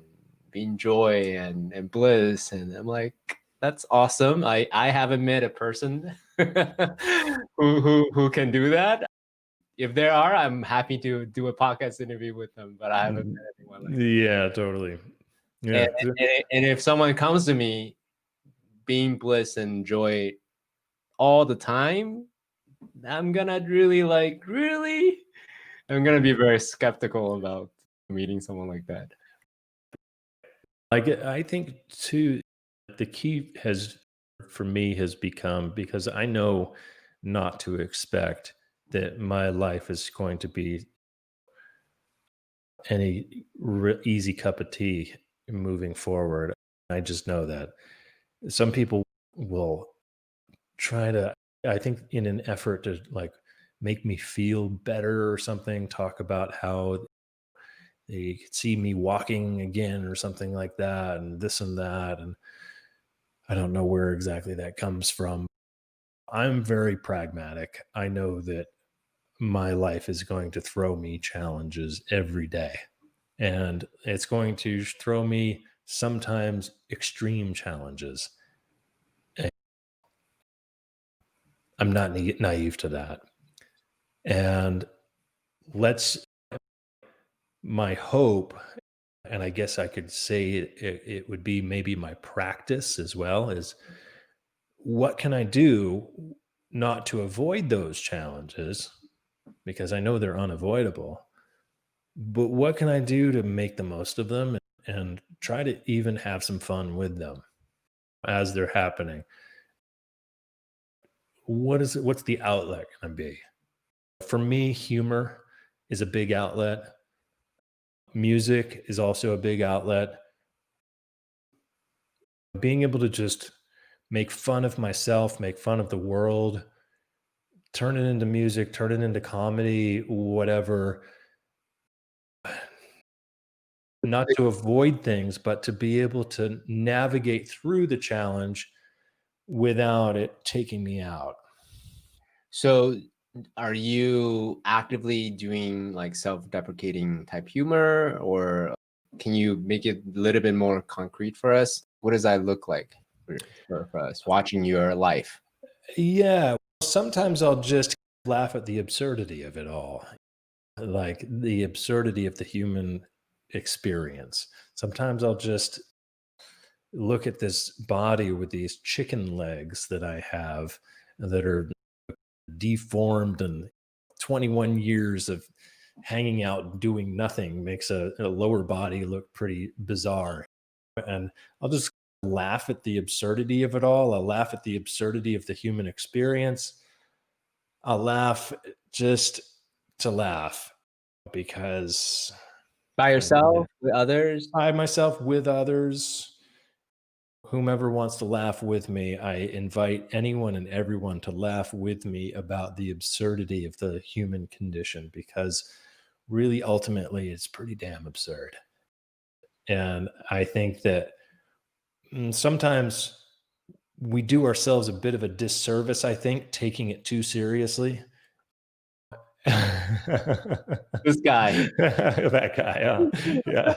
in joy and bliss. And I'm like, that's awesome. I haven't met a person who can do that. If there are, I'm happy to do a podcast interview with them, but I haven't met anyone like that. Yeah, totally. Yeah. And if someone comes to me being bliss and joy all the time, I'm gonna really I'm gonna be very skeptical about meeting someone like that. I think too, the key for me has become, because I know not to expect that my life is going to be any easy cup of tea moving forward. I just know that some people will try to, I think, in an effort to like make me feel better or something, talk about how they could see me walking again or something like that, and this and that. And I don't know where exactly that comes from. I'm very pragmatic. I know that my life is going to throw me challenges every day, and it's going to throw me sometimes extreme challenges. And I'm not naive to that. And my hope, and I guess I could say it would be maybe my practice as well, is what can I do not to avoid those challenges, because I know they're unavoidable, but what can I do to make the most of them and try to even have some fun with them as they're happening? What's the outlet going to be? For me, humor is a big outlet. Music is also a big outlet. Being able to just make fun of myself, make fun of the world, turn it into music, turn it into comedy, whatever. Not to avoid things, but to be able to navigate through the challenge without it taking me out. So are you actively doing like self-deprecating type humor, or can you make it a little bit more concrete for us? What does that look like for us watching your life? Yeah. Sometimes I'll just laugh at the absurdity of it all, like the absurdity of the human experience. Sometimes I'll just look at this body with these chicken legs that I have that are deformed, and 21 years of hanging out and doing nothing makes a lower body look pretty bizarre. And I'll just laugh at the absurdity of it all. I'll laugh at the absurdity of the human experience. I'll laugh just to laugh, because By yourself, with others? I myself, with others, whomever wants to laugh with me, I invite anyone and everyone to laugh with me about the absurdity of the human condition, because really, ultimately, it's pretty damn absurd. And I think that sometimes we do ourselves a bit of a disservice, I think, taking it too seriously. This guy. That guy, yeah.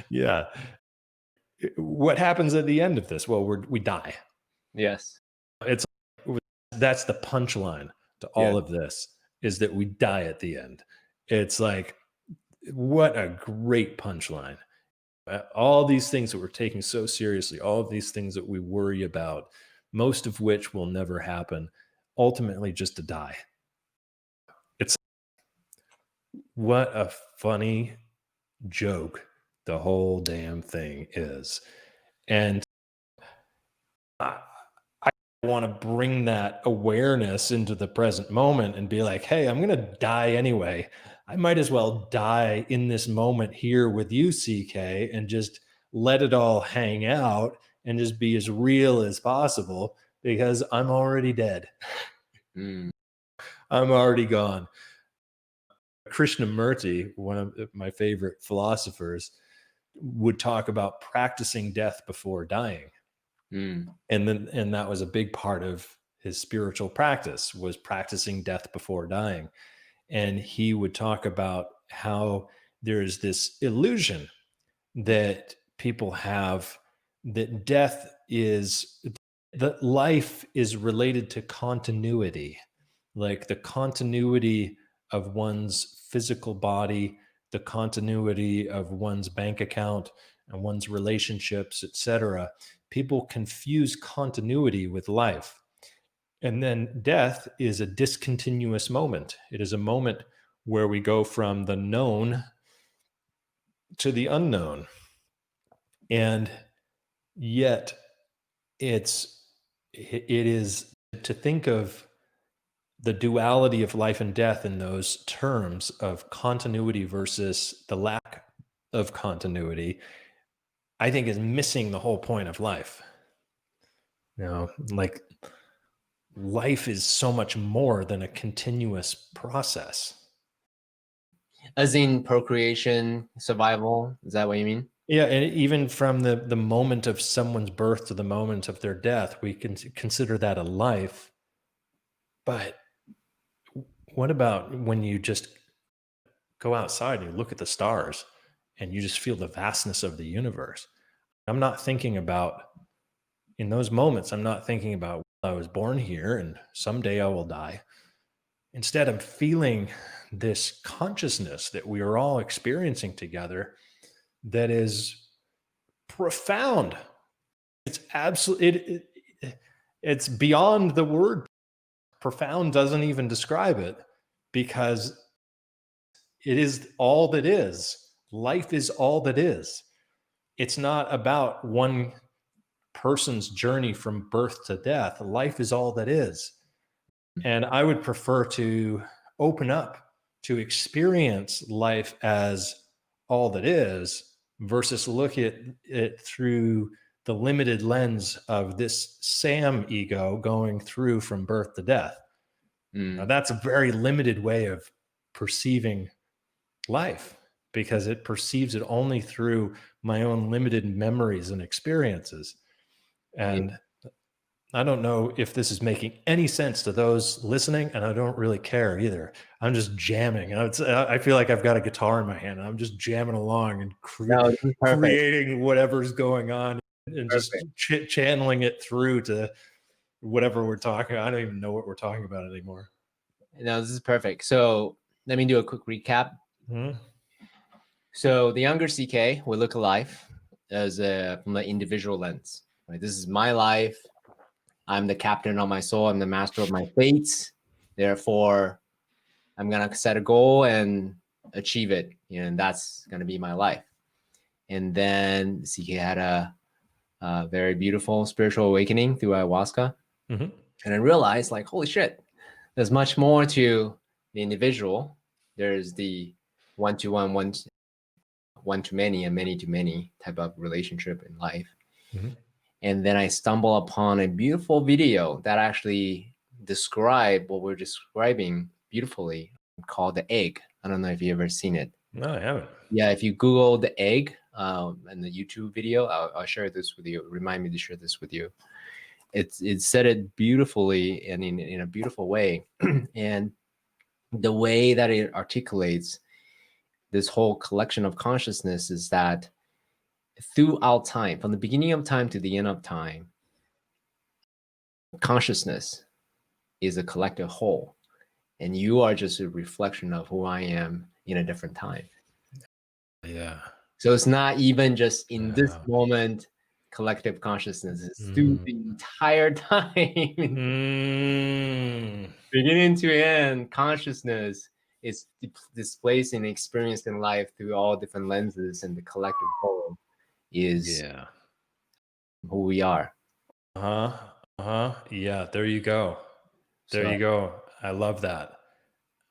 Yeah. What happens at the end of this? Well, we die. Yes. It's That's the punchline. to all of this is that we die at the end. It's like, what a great punchline. All these things that we're taking so seriously, all of these things that we worry about, most of which will never happen, ultimately just to die. It's what a funny joke the whole damn thing is. And I, I want to bring that awareness into the present moment and be like, hey, I'm going to die anyway. I might as well die in this moment here with you, CK, and just let it all hang out and just be as real as possible because I'm already dead. Mm. I'm already gone. Krishnamurti, one of my favorite philosophers, would talk about practicing death before dying. Mm. And that was a big part of his spiritual practice, was practicing death before dying. And he would talk about how there's this illusion that people have that that life is related to continuity, like the continuity of one's physical body, the continuity of one's bank account and one's relationships, etc. People confuse continuity with life. And then death is a discontinuous moment. It is a moment where we go from the known to the unknown. And yet it is to think of the duality of life and death in those terms of continuity versus the lack of continuity, I think is missing the whole point of life. Like life is so much more than a continuous process. As in procreation, survival, is that what you mean? Yeah, and even from the moment of someone's birth to the moment of their death, we can consider that a life. But what about when you just go outside and you look at the stars and you just feel the vastness of the universe? I'm not thinking about, in those moments, I'm not thinking about, well, I was born here and someday I will die. Instead, I'm feeling this consciousness that we are all experiencing together that is profound. It's absolutely, it's beyond the word. Profound doesn't even describe it, because it is all that is. Life is all that is. It's not about one person's journey from birth to death. Life is all that is. And I would prefer to open up to experience life as all that is versus look at it through the limited lens of this Sam ego going through from birth to death. Now, that's a very limited way of perceiving life, because it perceives it only through my own limited memories and experiences. And I don't know if this is making any sense to those listening, and I don't really care either. I'm just jamming. I feel like I've got a guitar in my hand and I'm just jamming along and No, this is perfect. creating whatever's going on and Perfect. just channeling it through to whatever we're talking. I don't even know what we're talking about anymore. No, this is perfect. So let me do a quick recap. Mm-hmm. So the younger CK will look alive as from an individual lens. Right? This is my life. I'm the captain of my soul. I'm the master of my fates. Therefore, I'm gonna set a goal and achieve it, and that's gonna be my life. And then CK had a very beautiful spiritual awakening through ayahuasca, Mm-hmm. and I realized, like, holy shit, there's much more to the individual. There's the one-to-one, one-to-many, and many-to-many type of relationship in life. Mm-hmm. And then I stumble upon a beautiful video that actually described what we're describing beautifully, called The Egg. I don't know if you've ever seen it. No, I haven't. Yeah, if you Google The Egg and the YouTube video, I'll share this with you. Remind me to share this with you. It said it beautifully and in a beautiful way. And the way that it articulates this whole collection of consciousness is that throughout time, from the beginning of time to the end of time, consciousness is a collective whole. and you are just a reflection of who I am in a different time. Yeah. So it's not even just in this Wow. moment, collective consciousness is through the entire time, beginning to end, consciousness is displaced and experienced in life through all different lenses, and the collective whole is who we are. Yeah, there you go. There So you go. I love that.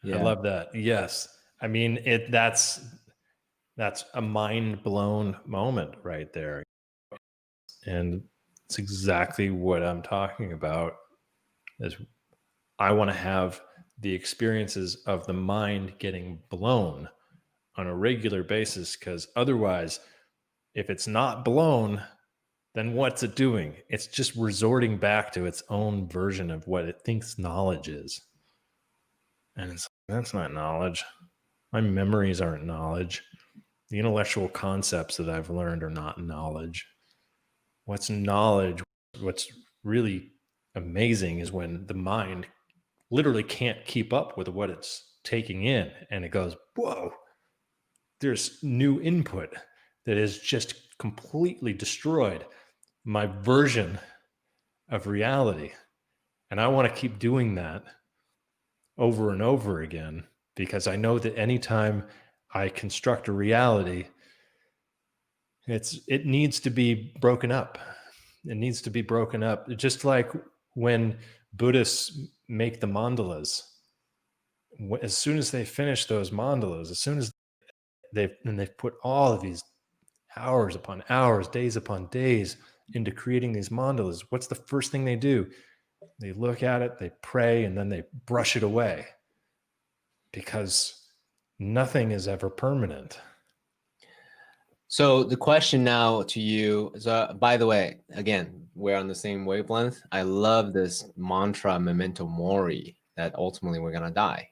I yeah. love that. Yes. I mean, that's a mind blown moment right there. And it's exactly what I'm talking about is I want to have the experiences of the mind getting blown on a regular basis, because otherwise, if it's not blown, then what's it doing? It's just resorting back to its own version of what it thinks knowledge is. And it's that's not knowledge. My memories aren't knowledge. The intellectual concepts that I've learned are not knowledge. What's knowledge? What's really amazing is when the mind literally can't keep up with what it's taking in and it goes, whoa, there's new input that has just completely destroyed my version of reality. And I want to keep doing that over and over again, because I know that anytime I construct a reality, it needs to be broken up. It needs to be broken up. Just like when Buddhists make the mandalas, as soon as they finish those mandalas, as soon as they've put all of these hours upon hours, days upon days into creating these mandalas, what's the first thing they do? They look at it, they pray, and then they brush it away, because nothing is ever permanent. So the question now to you is, by the way, again, we're on the same wavelength. I love this mantra, memento mori, that ultimately we're gonna die.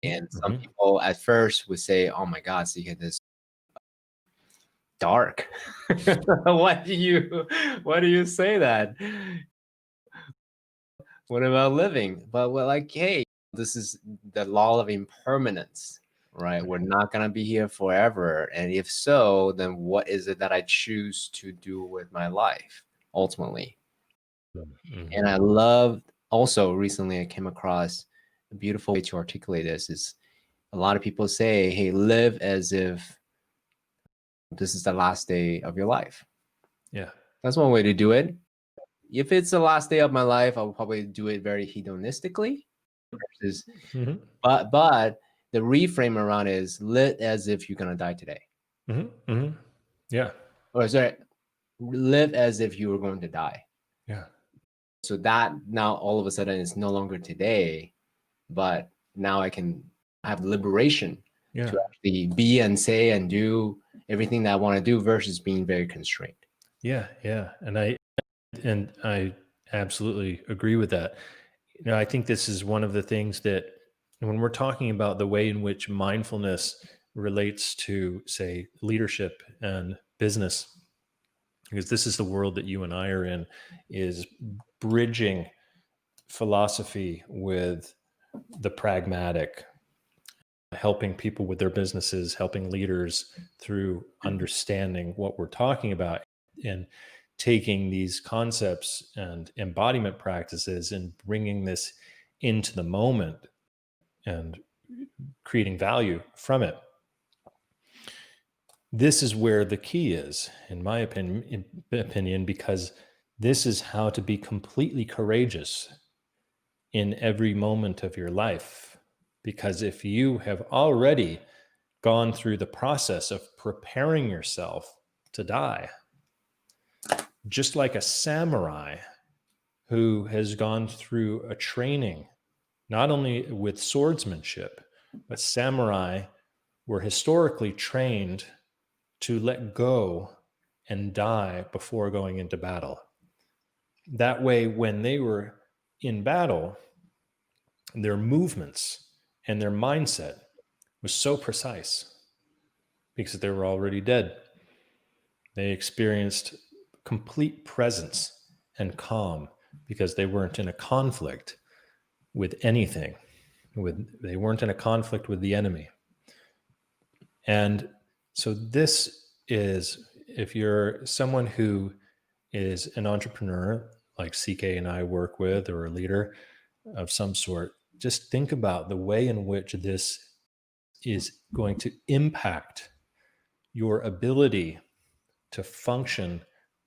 And some people at first would say, "Oh my God, so you get this dark." Why do you say that? What about living? But we're like, hey, this is the law of impermanence, right? We're not gonna be here forever. And if so, then what is it that I choose to do with my life ultimately? And I love also recently I came across a beautiful way to articulate this is a lot of people say, hey, live as if this is the last day of your life. Yeah. That's one way to do it. If it's the last day of my life, I will probably do it very hedonistically. Versus, but the reframe around is live as if you're gonna die today. Yeah. Or sorry, live as if you were going to die. Yeah. So that now all of a sudden is no longer today, but now I can have liberation to actually be and say and do everything that I want to do versus being very constrained. Yeah. Yeah. And I absolutely agree with that. I think this is one of the things that when we're talking about the way in which mindfulness relates to, say, leadership and business, because this is the world that you and I are in, is bridging philosophy with the pragmatic, helping people with their businesses, helping leaders through understanding what we're talking about, and taking these concepts and embodiment practices and bringing this into the moment and creating value from it. This is where the key is, in my opinion, because this is how to be completely courageous in every moment of your life. Because if you have already gone through the process of preparing yourself to die, just like a samurai who has gone through a training, not only with swordsmanship, but samurai were historically trained to let go and die before going into battle. That way, when they were in battle, their movements and their mindset was so precise because they were already dead. They experienced complete presence and calm because they weren't in a conflict with anything. they weren't in a conflict with the enemy. And so this is, if you're someone who is an entrepreneur like CK and I work with, or a leader of some sort, just think about the way in which this is going to impact your ability to function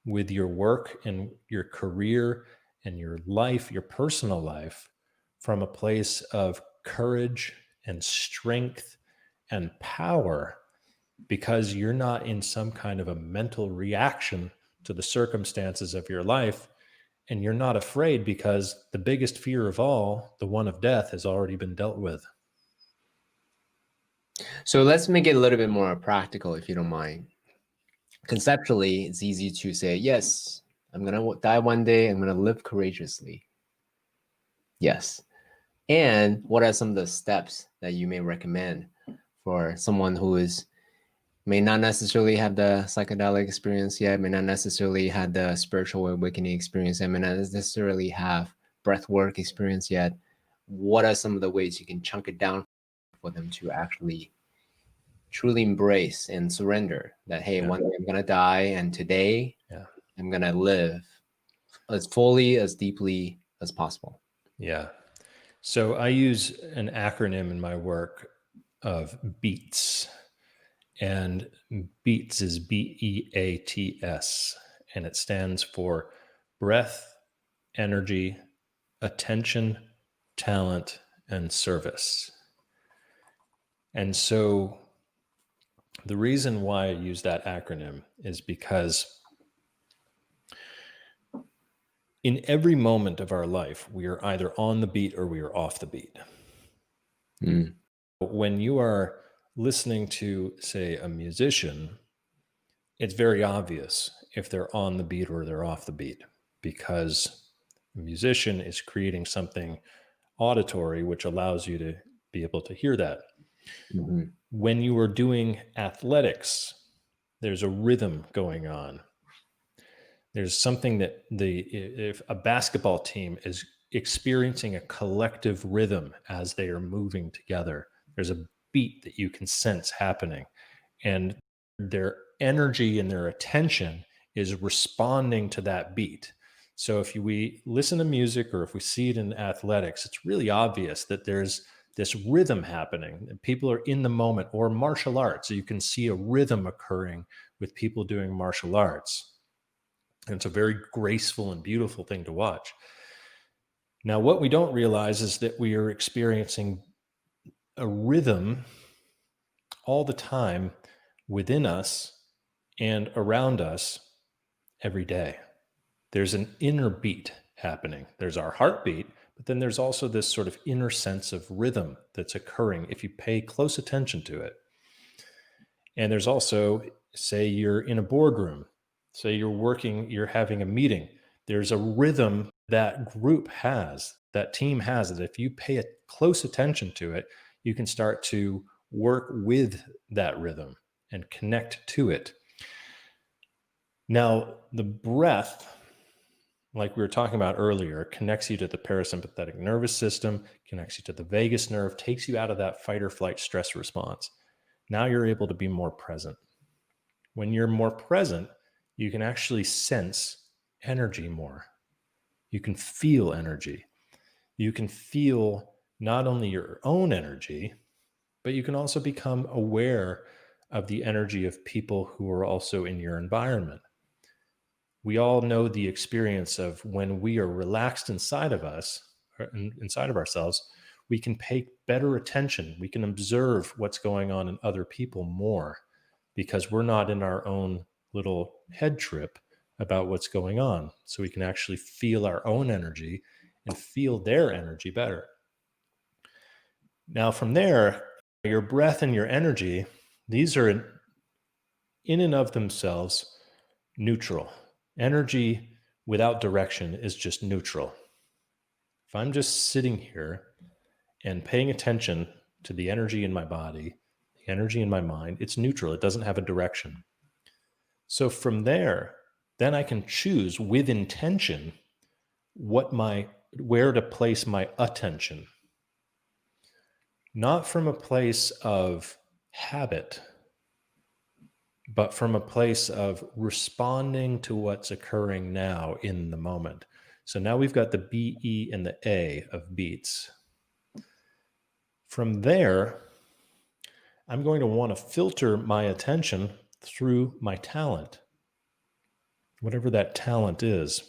with your work and your career and your life, your personal life, from a place of courage and strength and power, because you're not in some kind of a mental reaction to the circumstances of your life. And you're not afraid because the biggest fear of all, the one of death, has already been dealt with. So let's make it a little bit more practical, if you don't mind. Conceptually, it's easy to say, yes, I'm going to die one day. I'm going to live courageously. Yes. And what are some of the steps that you may recommend for someone who may not necessarily have the psychedelic experience yet, may not necessarily have the spiritual awakening experience, and may not necessarily have breath work experience yet? What are some of the ways you can chunk it down for them to actually truly embrace and surrender that, hey, one day I'm going to die, and today I'm going to live as fully, as deeply as possible? Yeah. So I use an acronym in my work of BEATS. And BEATS is BEATS. And it stands for breath, energy, attention, talent, and service. And so the reason why I use that acronym is because in every moment of our life, we are either on the beat or we are off the beat. When you are listening to, say, a musician, it's very obvious if they're on the beat or they're off the beat, because a musician is creating something auditory, which allows you to be able to hear that. When you are doing athletics, there's a rhythm going on. There's something that if a basketball team is experiencing a collective rhythm as they are moving together, there's a beat that you can sense happening, and their energy and their attention is responding to that beat. So if we listen to music, or if we see it in athletics, it's really obvious that there's this rhythm happening, and people are in the moment. Or martial arts, so you can see a rhythm occurring with people doing martial arts. And it's a very graceful and beautiful thing to watch. Now, what we don't realize is that we are experiencing a rhythm all the time within us and around us every day. There's an inner beat happening. There's our heartbeat, but then there's also this sort of inner sense of rhythm that's occurring if you pay close attention to it. And there's also, say you're in a boardroom, say you're having a meeting, there's a rhythm that group has, that team has, that if you pay close attention to it, you can start to work with that rhythm and connect to it. Now, the breath, like we were talking about earlier, connects you to the parasympathetic nervous system, connects you to the vagus nerve, takes you out of that fight or flight stress response. Now you're able to be more present. When you're more present, you can actually sense energy more. You can feel energy. You can feel not only your own energy, but you can also become aware of the energy of people who are also in your environment. We all know the experience of when we are relaxed inside of us, or inside of ourselves, we can pay better attention. We can observe what's going on in other people more, because we're not in our own little head trip about what's going on. So we can actually feel our own energy and feel their energy better. Now, from there, your breath and your energy, these are in and of themselves neutral. Energy without direction is just neutral. If I'm just sitting here and paying attention to the energy in my body, the energy in my mind, it's neutral. It doesn't have a direction. So from there, then I can choose with intention where to place my attention. not from a place of habit, but from a place of responding to what's occurring now in the moment. So now we've got the B, E, and the A of beats. From there, I'm going to want to filter my attention through my talent, whatever that talent is.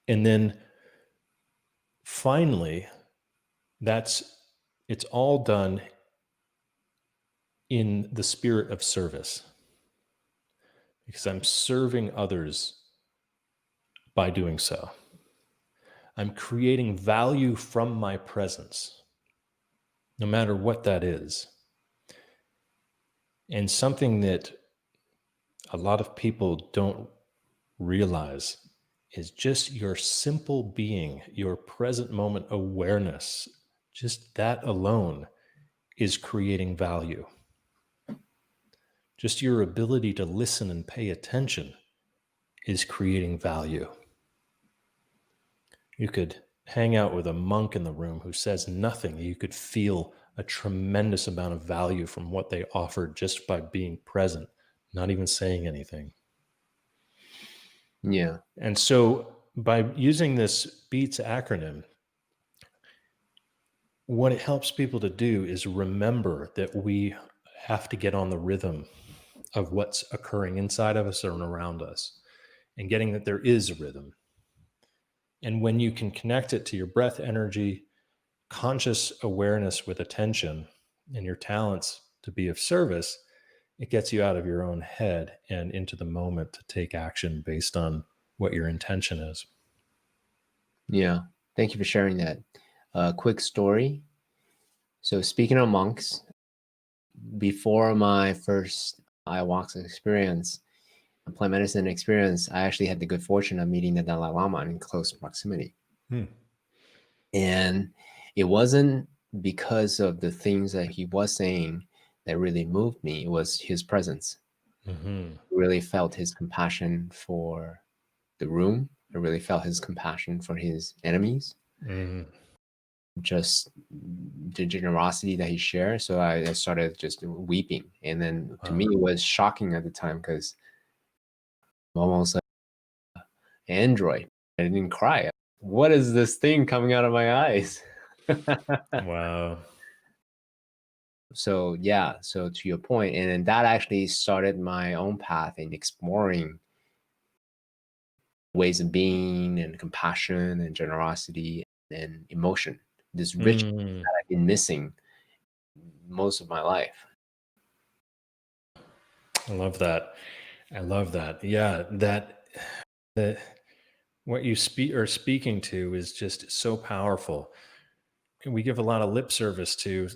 And then finally, it's all done in the spirit of service, because I'm serving others by doing so. I'm creating value from my presence, no matter what that is. And something that a lot of people don't realize is just your simple being, your present moment awareness, just that alone is creating value. Just your ability to listen and pay attention is creating value. You could hang out with a monk in the room who says nothing. You could feel a tremendous amount of value from what they offered just by being present, not even saying anything. Yeah. And so by using this BEATS acronym, what it helps people to do is remember that we have to get on the rhythm of what's occurring inside of us and around us, and getting that there is a rhythm. And when you can connect it to your breath energy, conscious awareness with attention, and your talents to be of service, it gets you out of your own head and into the moment to take action based on what your intention is. Yeah. Thank you for sharing that. Quick story. So speaking of monks, before my first ayahuasca experience, plant medicine experience, I actually had the good fortune of meeting the Dalai Lama in close proximity. And it wasn't because of the things that he was saying that really moved me. It was his presence. Mm-hmm. I really felt his compassion for the room. I really felt his compassion for his enemies. Mm-hmm. Just the generosity that he shared. So I started just weeping. And then to me, it was shocking at the time because I'm almost like an android. I didn't cry. What is this thing coming out of my eyes? Wow. So yeah, so to your point, and then that actually started my own path in exploring ways of being and compassion and generosity and emotion. This rich that I've been missing most of my life. I love that. I love that. Yeah, that what you are speaking to is just so powerful. And we give a lot of lip service to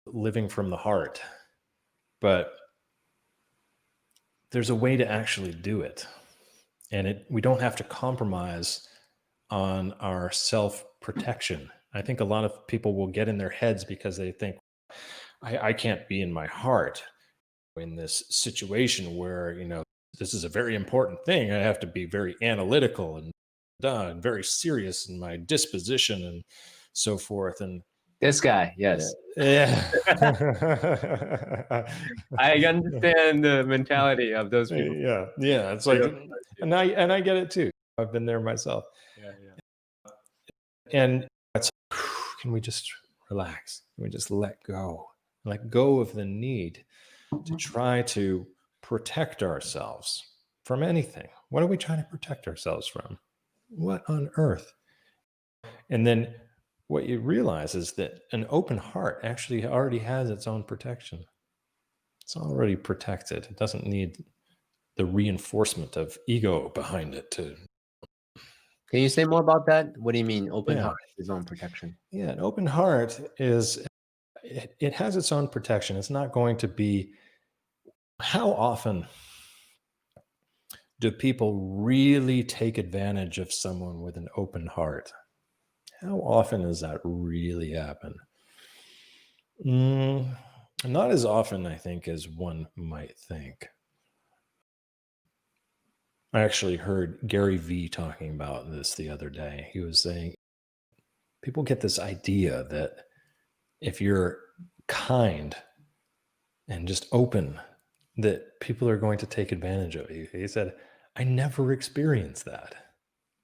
living from the heart, but there's a way to actually do it. And we don't have to compromise on our self-protection. I think a lot of people will get in their heads because they think, I can't be in my heart in this situation where, this is a very important thing. I have to be very analytical and very serious in my disposition and so forth. And This guy, yes. yeah. I understand the mentality of those people. Yeah. It's like, and I get it too. I've been there myself. Yeah. And it's, can we just relax? Can we just let go of the need to try to protect ourselves from anything? What are we trying to protect ourselves from? What on earth? And then what you realize is that an open heart actually already has its own protection. It's already protected. It doesn't need the reinforcement of ego behind it to. Can you say more about that? What do you mean open heart is own protection? Yeah, an open heart it has its own protection. It's not going to be. How often do people really take advantage of someone with an open heart? How often does that really happen? Not as often, I think, as one might think. I actually heard Gary Vee talking about this the other day. He was saying people get this idea that if you're kind and just open, that people are going to take advantage of you. He said, I never experienced that.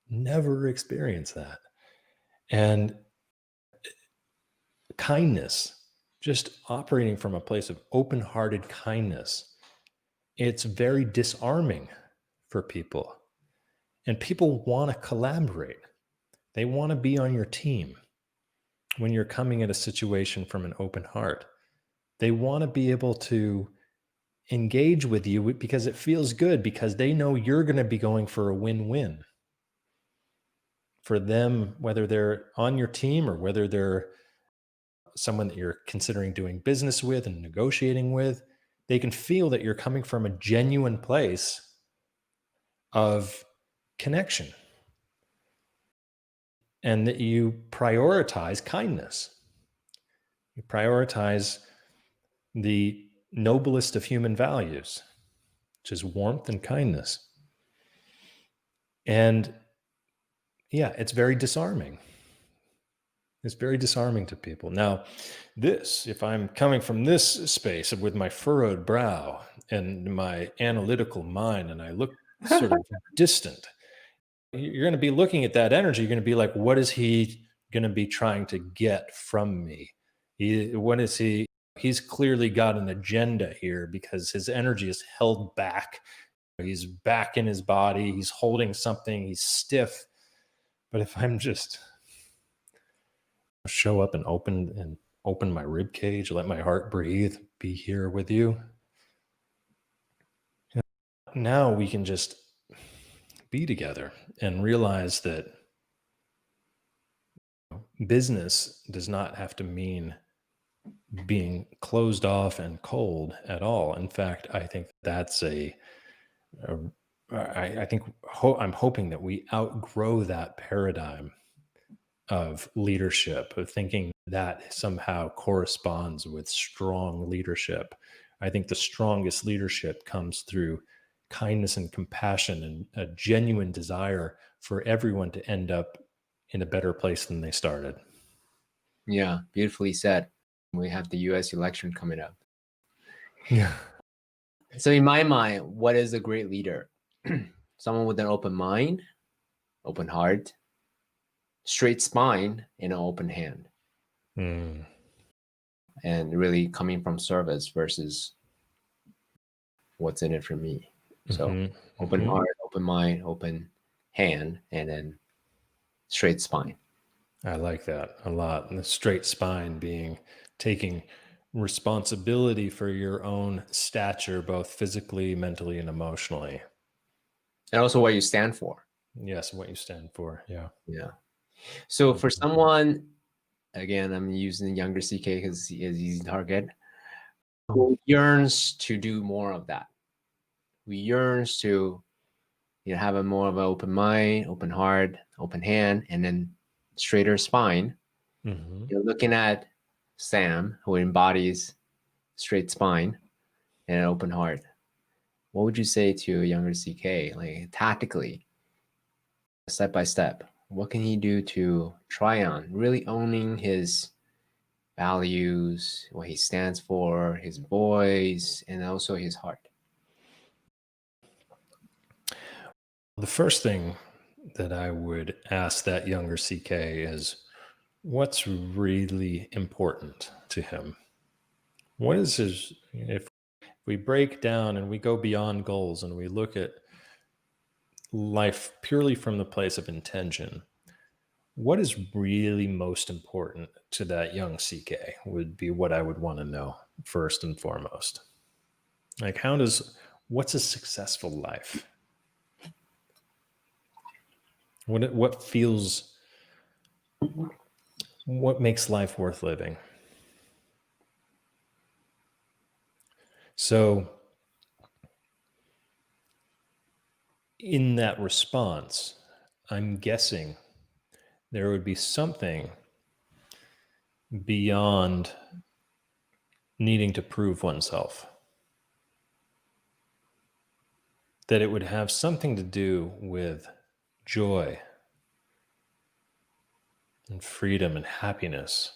Never experienced that. And kindness, just operating from a place of open-hearted kindness, it's very disarming for people. And people want to collaborate. They want to be on your team when you're coming at a situation from an open heart. They want to be able to engage with you because it feels good, because they know you're going to be going for a win-win for them, whether they're on your team or whether they're someone that you're considering doing business with and negotiating with. They can feel that you're coming from a genuine place of connection and that you prioritize kindness. You prioritize the noblest of human values, which is warmth and kindness. And yeah, it's very disarming. It's very disarming to people. Now, if I'm coming from this space with my furrowed brow and my analytical mind, and I look sort of distant, you're going to be looking at that energy. You're going to be like, what is he going to be trying to get from me? He's clearly got an agenda here because his energy is held back. He's back in his body. He's holding something. He's stiff. But if I'm just show up and open my rib cage, let my heart breathe, be here with you, now we can just be together and realize that business does not have to mean being closed off and cold at all. In fact, I think that's I'm hoping that we outgrow that paradigm of leadership, of thinking that somehow corresponds with strong leadership. I think the strongest leadership comes through kindness and compassion and a genuine desire for everyone to end up in a better place than they started. Yeah, beautifully said. We have the US election coming up. Yeah. So in my mind, what is a great leader? Someone with an open mind, open heart, straight spine, and an open hand. Mm. And really coming from service versus what's in it for me. So open heart, open mind, open hand, and then straight spine. I like that a lot. And the straight spine being taking responsibility for your own stature, both physically, mentally, and emotionally. And also what you stand for. Yes, what you stand for. Yeah. Yeah. So for someone, again, I'm using younger CK because he is easy target, who yearns to do more of that. We yearns to have a more of an open mind, open heart, open hand, and then straighter spine. You're looking at Sam, who embodies straight spine and an open heart. What would you say to a younger CK, like tactically, step by step? What can he do to try on really owning his values, what he stands for, his voice, and also his heart? The first thing that I would ask that younger CK is, what's really important to him? What is if we break down and we go beyond goals and we look at life purely from the place of intention, what is really most important to that young CK would be what I would want to know first and foremost. Like, what's a successful life? What makes life worth living? So in that response, I'm guessing there would be something beyond needing to prove oneself. That it would have something to do with joy and freedom and happiness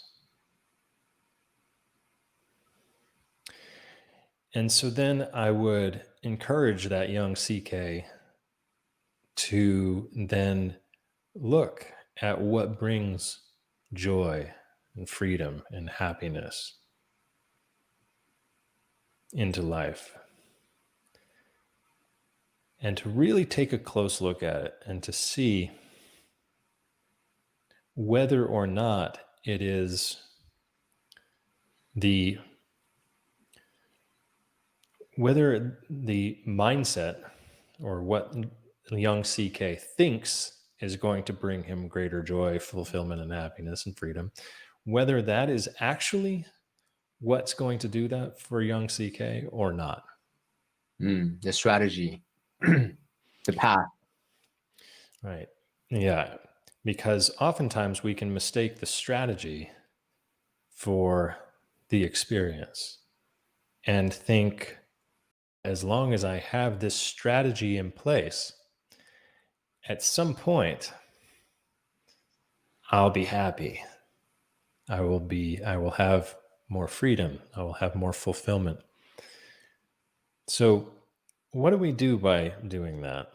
And so then I would encourage that young CK to then look at what brings joy and freedom and happiness into life, and to really take a close look at it and to see whether or not it is whether the mindset or what the young CK thinks is going to bring him greater joy, fulfillment, and happiness and freedom, whether that is actually what's going to do that for young CK or not. The strategy, the path. Right. Yeah. Because oftentimes we can mistake the strategy for the experience and think, as long as I have this strategy in place, at some point, I'll be happy. I will have more freedom. I will have more fulfillment. So what do we do by doing that?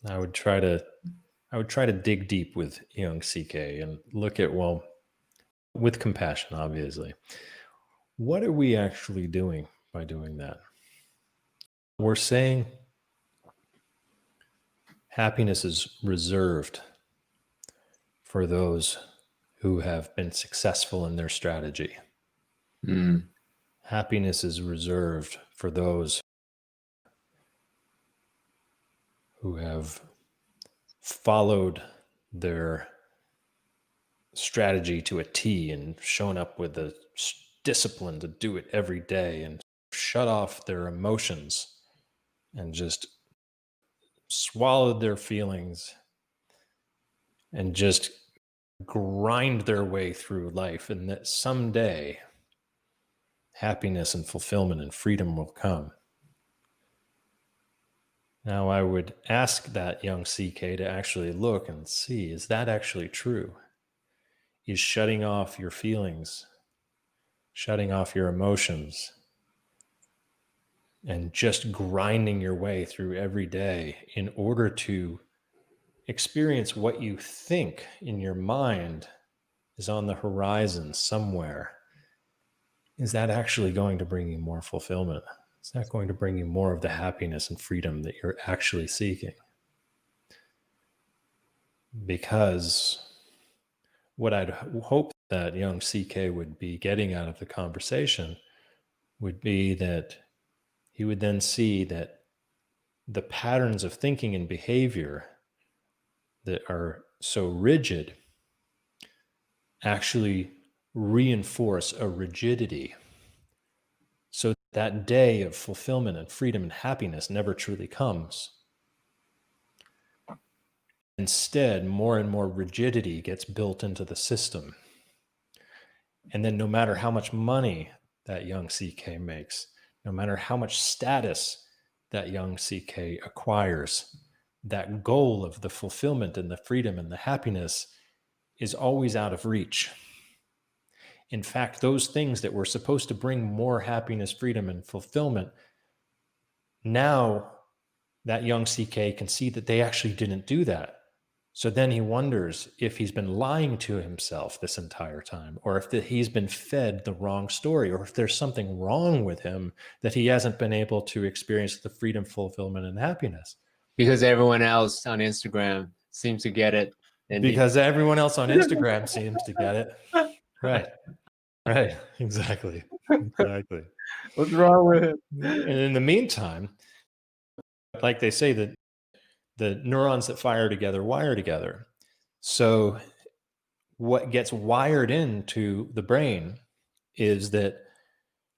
I would try to dig deep with young CK and look at, well, with compassion, obviously. What are we actually doing by doing that? We're saying happiness is reserved for those who have been successful in their strategy. Happiness is reserved for those who have followed their strategy to a T and shown up with the discipline to do it every day and shut off their emotions and just swallowed their feelings and just grind their way through life, and that someday happiness and fulfillment and freedom will come. Now, I would ask that young CK to actually look and see, is that actually true? Is shutting off your feelings, shutting off your emotions, and just grinding your way through every day in order to experience what you think in your mind is on the horizon somewhere, is that actually going to bring you more fulfillment? Is that going to bring you more of the happiness and freedom that you're actually seeking? Because what I'd hope that young CK would be getting out of the conversation would be that he would then see that the patterns of thinking and behavior that are so rigid actually reinforce a rigidity. So that day of fulfillment and freedom and happiness never truly comes. Instead, more and more rigidity gets built into the system. And then no matter how much money that young CK makes, no matter how much status that young CK acquires, that goal of the fulfillment and the freedom and the happiness is always out of reach. In fact, those things that were supposed to bring more happiness, freedom, and fulfillment, now that young CK can see that they actually didn't do that. So then he wonders if he's been lying to himself this entire time, or if he's been fed the wrong story, or if there's something wrong with him that he hasn't been able to experience the freedom, fulfillment, and happiness. Because everyone else on Instagram seems to get it. Because everyone else on Instagram seems to get it. Right. Right. Exactly. What's wrong with it? And in the meantime, like they say, that the neurons that fire together wire together. So what gets wired into the brain is that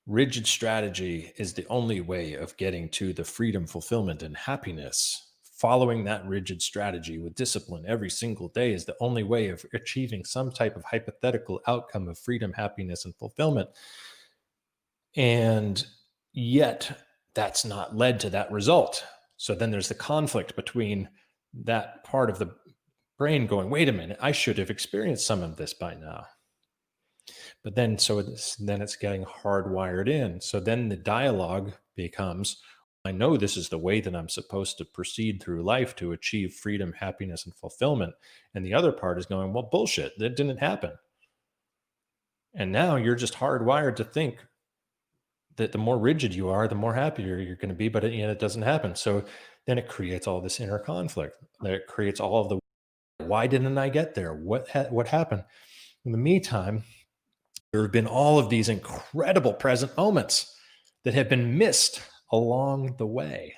rigid strategy is the only way of getting to the freedom, fulfillment, and happiness. Following that rigid strategy with discipline every single day is the only way of achieving some type of hypothetical outcome of freedom, happiness, and fulfillment. And yet that's not led to that result. So then there's the conflict between that part of the brain going, wait a minute, I should have experienced some of this by now. But then, then it's getting hardwired in. So then the dialogue becomes, I know this is the way that I'm supposed to proceed through life to achieve freedom, happiness, and fulfillment. And the other part is going, well, bullshit, that didn't happen. And now you're just hardwired to think that the more rigid you are, the more happier you're going to be, but it doesn't happen. So then it creates all this inner conflict. That it creates all of the, why didn't I get there? What happened? In the meantime, there have been all of these incredible present moments that have been missed along the way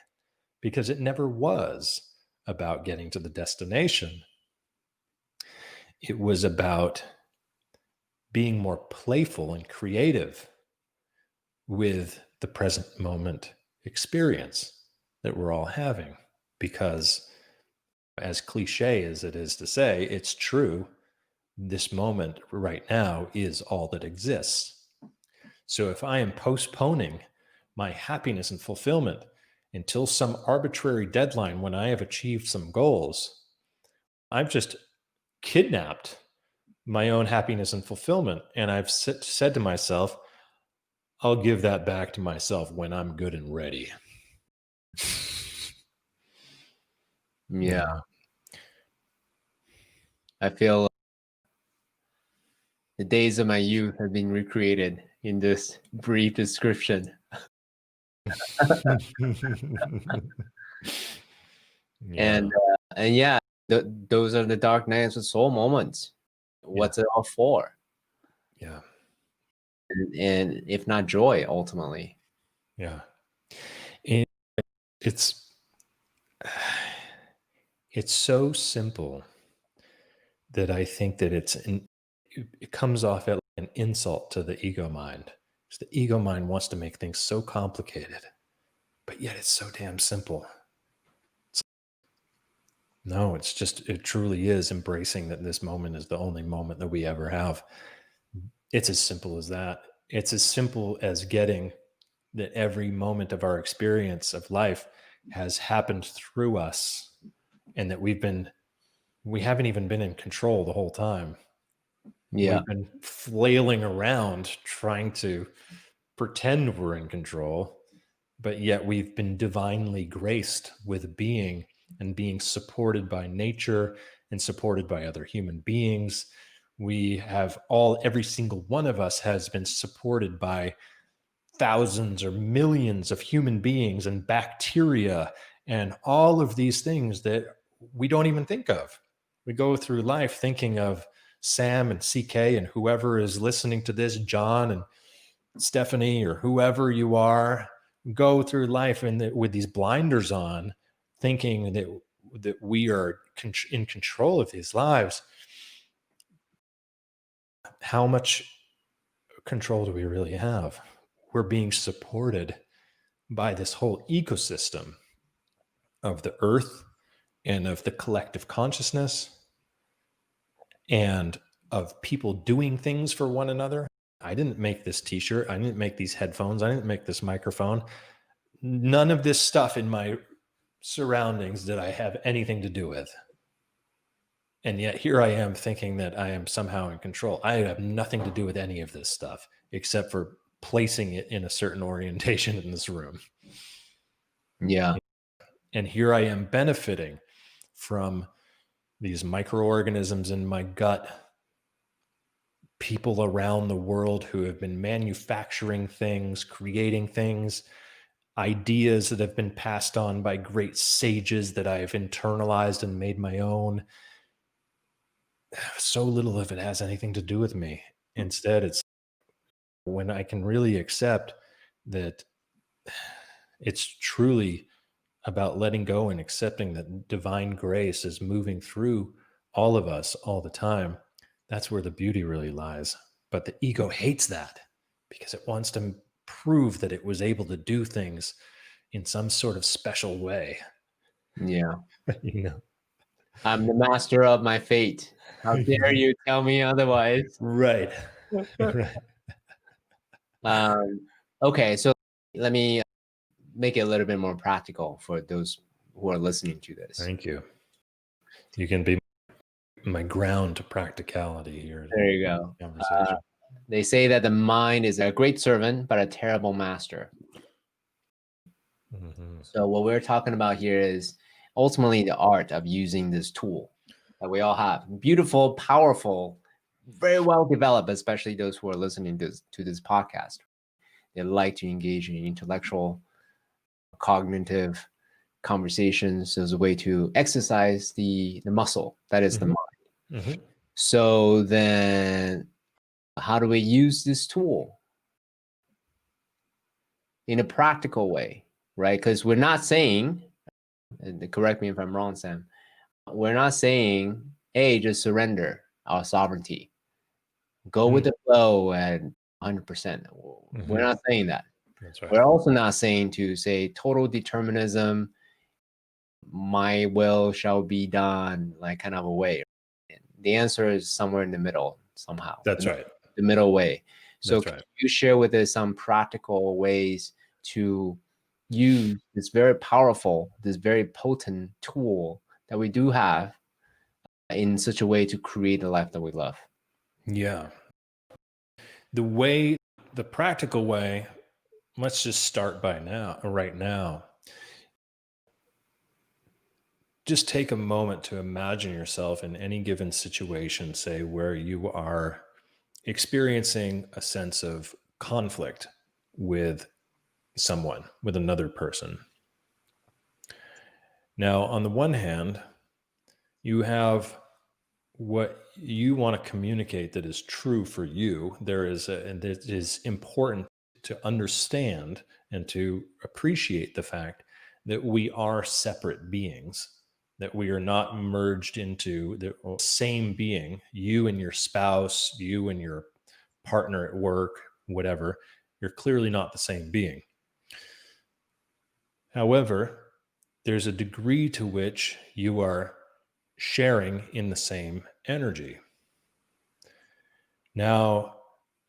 because it never was about getting to the destination. It was about being more playful and creative with the present moment experience that we're all having. Because, as cliche as it is to say, it's true. This moment right now is all that exists. So if I am postponing my happiness and fulfillment until some arbitrary deadline when I have achieved some goals, I've just kidnapped my own happiness and fulfillment. And I've said to myself, I'll give that back to myself when I'm good and ready. Yeah. I feel the days of my youth have been recreated in this brief description. Yeah. And yeah, those are the dark nights of soul moments. What's it all for? Yeah. And if not joy, ultimately. Yeah. And it's so simple that I think that it comes off as an insult to the ego mind. The ego mind wants to make things so complicated, but yet it's so damn simple. No, it truly is embracing that this moment is the only moment that we ever have. It's as simple as that. It's as simple as getting that every moment of our experience of life has happened through us, and that we haven't even been in control the whole time. Yeah. We've been flailing around trying to pretend we're in control, but yet we've been divinely graced with being and being supported by nature and supported by other human beings. We have every single one of us has been supported by thousands or millions of human beings and bacteria and all of these things that we don't even think of. We go through life thinking of Sam and CK and whoever is listening to this, John and Stephanie or whoever you are, go through life with these blinders on, thinking that we are in control of these lives. How much control do we really have? We're being supported by this whole ecosystem of the earth and of the collective consciousness and of people doing things for one another. I didn't make this t-shirt. I didn't make these headphones. I didn't make this microphone. None of this stuff in my surroundings did I have anything to do with. And yet here I am thinking that I am somehow in control. I have nothing to do with any of this stuff except for placing it in a certain orientation in this room. Yeah. And here I am benefiting from these microorganisms in my gut, people around the world who have been manufacturing things, creating things, ideas that have been passed on by great sages that I've internalized and made my own. So little of it has anything to do with me. Instead, it's when I can really accept that it's truly about letting go and accepting that divine grace is moving through all of us all the time. That's where the beauty really lies. But the ego hates that because it wants to prove that it was able to do things in some sort of special way. Yeah. You know? I'm the master of my fate. How dare you tell me otherwise? Right. Right. Okay, so let me make it a little bit more practical for those who are listening to this. Thank you. You can be my ground to practicality here. There you go. Conversation. They say that the mind is a great servant, but a terrible master. Mm-hmm. So what we're talking about here is ultimately the art of using this tool that we all have. Beautiful, powerful, very well developed, especially those who are listening to this podcast. They like to engage in intellectual, cognitive conversations as a way to exercise the muscle that is the mind. Mm-hmm. So then how do we use this tool in a practical way, right? Because we're not saying, and correct me if I'm wrong, Sam, we're not saying, hey, just surrender our sovereignty. Go with the flow at 100%. We're not saying that. That's right. We're also not saying to say total determinism, my will shall be done, like kind of a way. The answer is somewhere in the middle somehow. That's right. The middle way. So That's can right. you share with us some practical ways to use this very powerful, this very potent tool that we do have in such a way to create the life that we love? Yeah. The practical way, let's just start right now. Just take a moment to imagine yourself in any given situation, say, where you are experiencing a sense of conflict with someone, with another person. Now, on the one hand, you have what you want to communicate that is true for you. And it is important to understand and to appreciate the fact that we are separate beings, that we are not merged into the same being, you and your spouse, you and your partner at work, whatever. You're clearly not the same being. However, there's a degree to which you are sharing in the same energy. Now,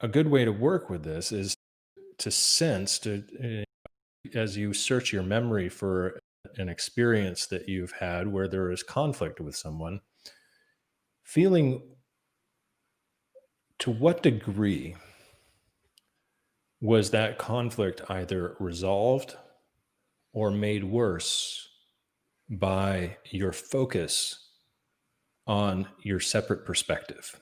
a good way to work with this is to sense, as you search your memory for an experience that you've had where there is conflict with someone, feeling to what degree was that conflict either resolved or made worse by your focus on your separate perspective.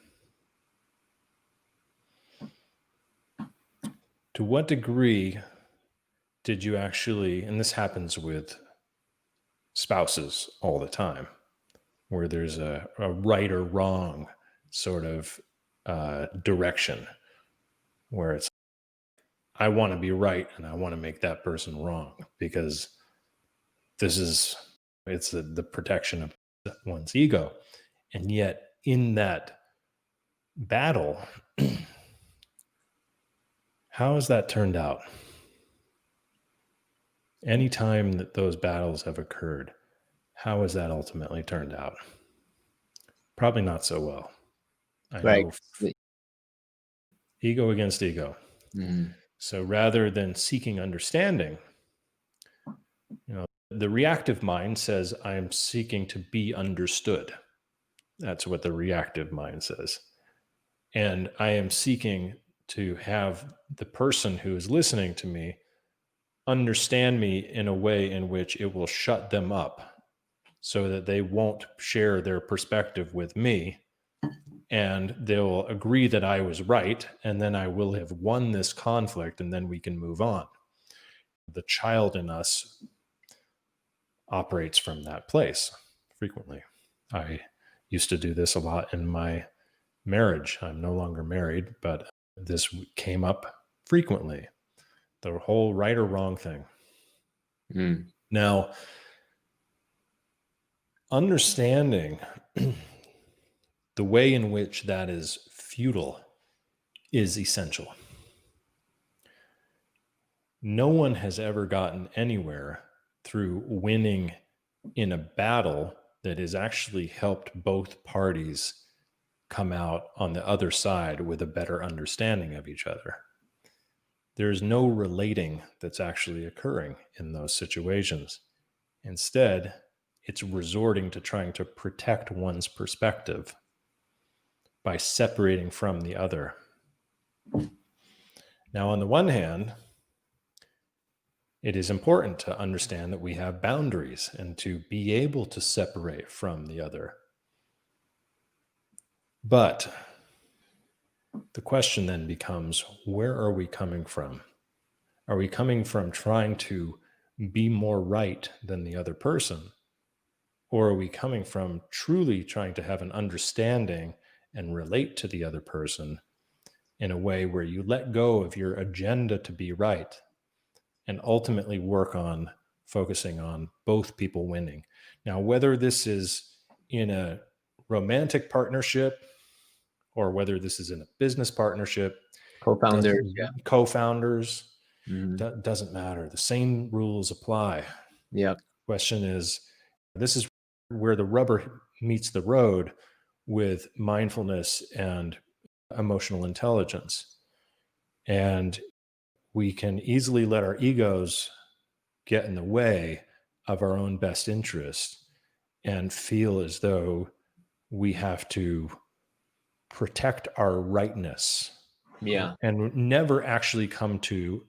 To what degree did you actually, and this happens with spouses all the time, where there's a right or wrong sort of direction, where it's, I want to be right and I want to make that person wrong because it's the protection of one's ego. And yet in that battle, how has that turned out? Anytime that those battles have occurred, how has that ultimately turned out? Probably not so well. I Right. know ego against ego. Mm-hmm. So rather than seeking understanding, the reactive mind says, I am seeking to be understood. That's what the reactive mind says. And I am seeking to have the person who is listening to me understand me in a way in which it will shut them up so that they won't share their perspective with me, and they'll agree that I was right, and then I will have won this conflict, and then we can move on. The child in us operates from that place frequently. I used to do this a lot in my marriage. I'm no longer married, but this came up frequently. The whole right or wrong thing. Mm. Now, understanding the way in which that is futile is essential. No one has ever gotten anywhere through winning in a battle that has actually helped both parties come out on the other side with a better understanding of each other. There is no relating that's actually occurring in those situations. Instead, it's resorting to trying to protect one's perspective by separating from the other. Now, on the one hand, it is important to understand that we have boundaries and to be able to separate from the other. But the question then becomes, where are we coming from? Are we coming from trying to be more right than the other person? Or are we coming from truly trying to have an understanding and relate to the other person in a way where you let go of your agenda to be right and ultimately work on focusing on both people winning? Now, whether this is in a romantic partnership or whether this is in a business partnership, Co-founders, yeah. co-founders, Mhm. doesn't matter. The same rules apply. Yep. Question is, this is where the rubber meets the road with mindfulness and emotional intelligence. And we can easily let our egos get in the way of our own best interest and feel as though we have to protect our rightness Yeah. and never actually come to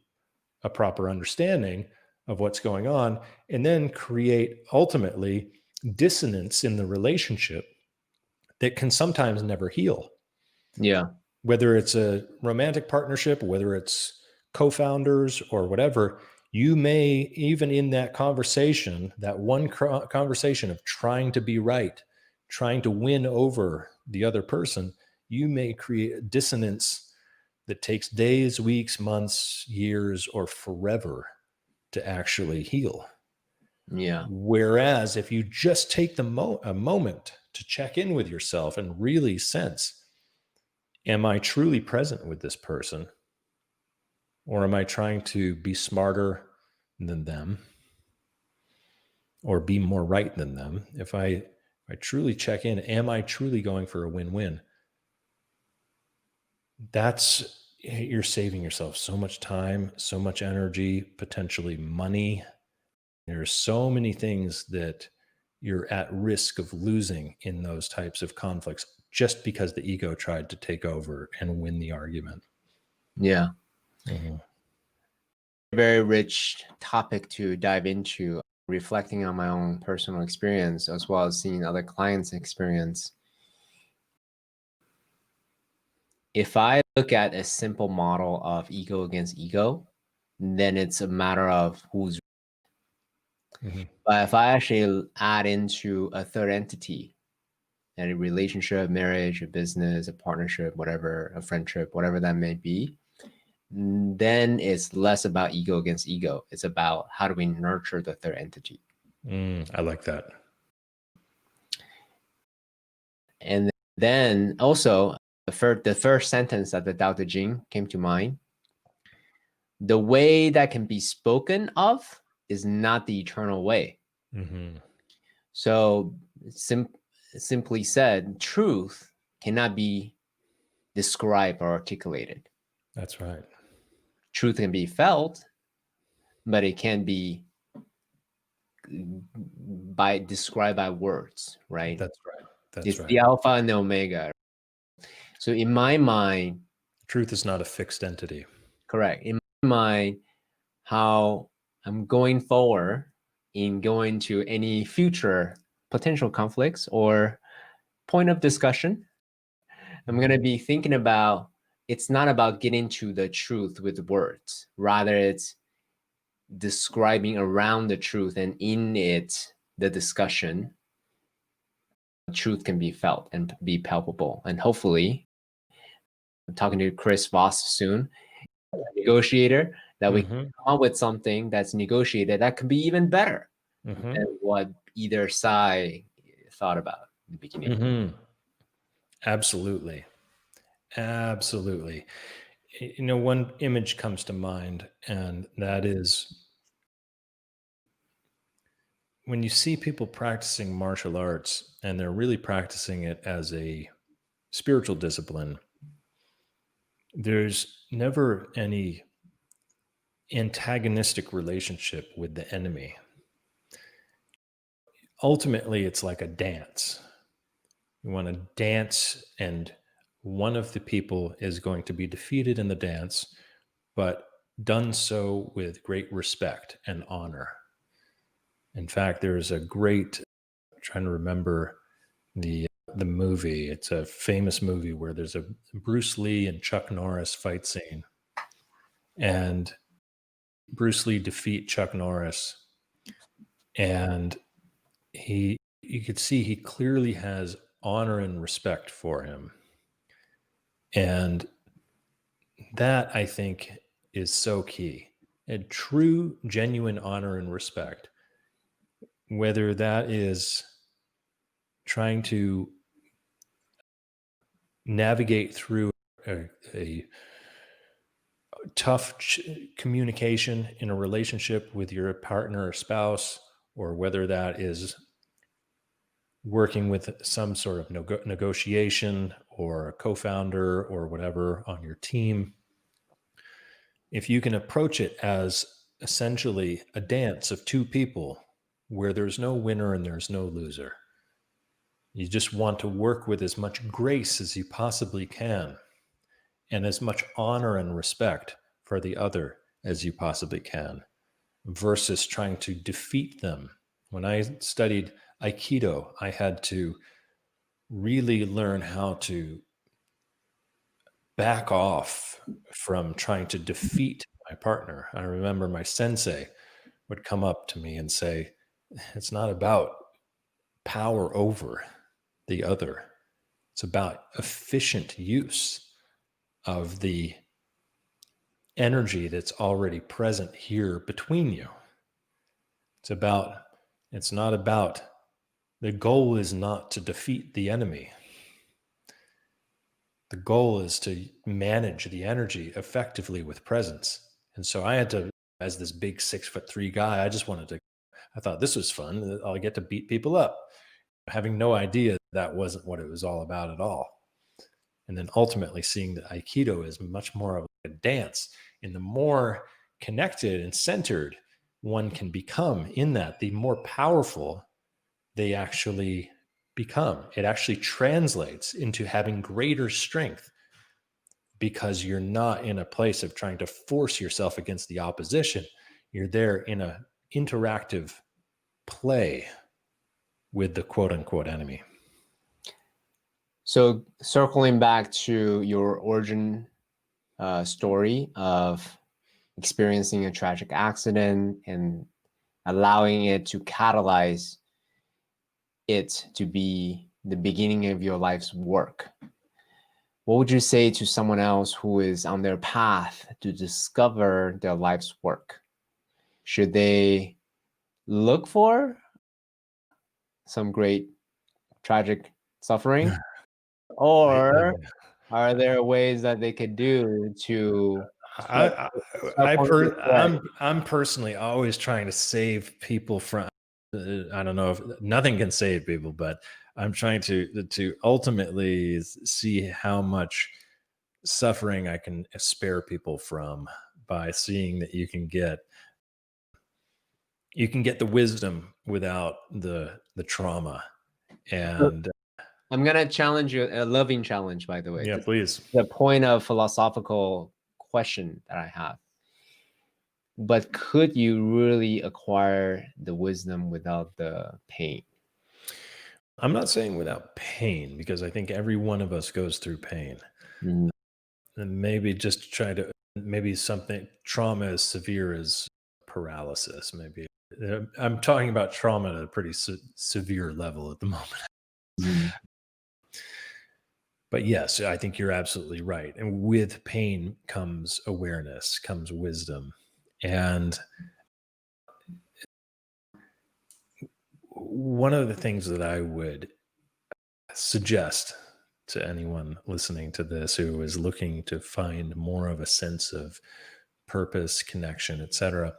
a proper understanding of what's going on, and then create ultimately dissonance in the relationship that can sometimes never heal. Yeah. Whether it's a romantic partnership, whether it's co-founders or whatever, you may, even in that conversation, that one conversation of trying to be right, trying to win over the other person, you may create a dissonance that takes days, weeks, months, years, or forever to actually heal. Yeah. Whereas if you just take a moment to check in with yourself and really sense, am I truly present with this person? Or am I trying to be smarter than them or be more right than them? If I truly check in, am I truly going for a win-win? You're saving yourself so much time, so much energy, potentially money. There are so many things that you're at risk of losing in those types of conflicts just because the ego tried to take over and win the argument. Yeah. Mhm. Very rich topic to dive into, reflecting on my own personal experience as well as seeing other clients' experience. If I look at a simple model of ego against ego, then it's a matter of who's. Mhm. But if I actually add into a third entity, a relationship, marriage, a business, a partnership, whatever, a friendship, whatever that may be, then it's less about ego against ego. It's about how do we nurture the third entity. I like that. And then also the first sentence that the Tao Te Ching came to mind. The way that can be spoken of is not the eternal way. Mhm. So simply said, truth cannot be described or articulated. That's right. Truth can be felt, but it can't be described by words, right? That's right. That's It's right. the alpha and the omega. So in my mind, Truth is not a fixed entity. correct. In my mind, how I'm going forward in going to any future potential conflicts or point of discussion, I'm going to be thinking about it's not about getting to the truth with words. Rather, it's describing around the truth, and in it, the discussion, truth can be felt and be palpable. And hopefully, I'm talking to Chris Voss soon, a negotiator, that we Mhm. come up with something that's negotiated that could be even better Mhm. than what either side thought about in the beginning. Mhm. Absolutely. Absolutely. One image comes to mind, and that is when you see people practicing martial arts and they're really practicing it as a spiritual discipline, there's never any antagonistic relationship with the enemy. Ultimately, it's like a dance. You want to dance and one of the people is going to be defeated in the dance, but done so with great respect and honor. In fact, there's a great, I'm trying to remember the movie. It's a famous movie where there's a Bruce Lee and Chuck Norris fight scene, and Bruce Lee defeat Chuck Norris, and you could see he clearly has honor and respect for him. And that, I think, is so key. A true, genuine honor and respect, whether that is trying to navigate through a tough communication in a relationship with your partner or spouse, or whether that is working with some sort of negotiation or a co-founder or whatever on your team. If you can approach it as essentially a dance of two people where there's no winner and there's no loser, you just want to work with as much grace as you possibly can and as much honor and respect for the other as you possibly can, versus trying to defeat them. When I studied Aikido, I had to really learn how to back off from trying to defeat my partner. I remember my sensei would come up to me and say, it's not about power over the other. It's about efficient use of the energy that's already present here between you. It's not about, the goal is not to defeat the enemy. The goal is to manage the energy effectively with presence. And so I had to, as this big 6'3" guy, I thought this was fun. I'll get to beat people up, having no idea that wasn't what it was all about at all. And then ultimately seeing that Aikido is much more of a dance. And the more connected and centered one can become in that, the more powerful they actually become. It actually translates into having greater strength, because you're not in a place of trying to force yourself against the opposition. You're there in an interactive play with the quote unquote enemy. So circling back to your origin story of experiencing a tragic accident and allowing it to catalyze it to be the beginning of your life's work, what would you say to someone else who is on their path to discover their life's work? Should they look for some great tragic suffering, or are there ways that they could do to I'm personally always trying to save people from, I don't know if nothing can save people, but I'm trying to ultimately see how much suffering I can spare people from by seeing that you can get the wisdom without the trauma. And I'm gonna challenge you, a loving challenge, by the way. yeah, please. The point of philosophical question that I have. But could you really acquire the wisdom without the pain? I'm not saying without pain, because I think every one of us goes through pain. Mm. And maybe just try to, maybe something, trauma as severe as paralysis, maybe. I'm talking about trauma at a pretty severe level at the moment. Mm. But yes, I think you're absolutely right. And with pain comes awareness, comes wisdom. And one of the things that I would suggest to anyone listening to this who is looking to find more of a sense of purpose, connection, etc.,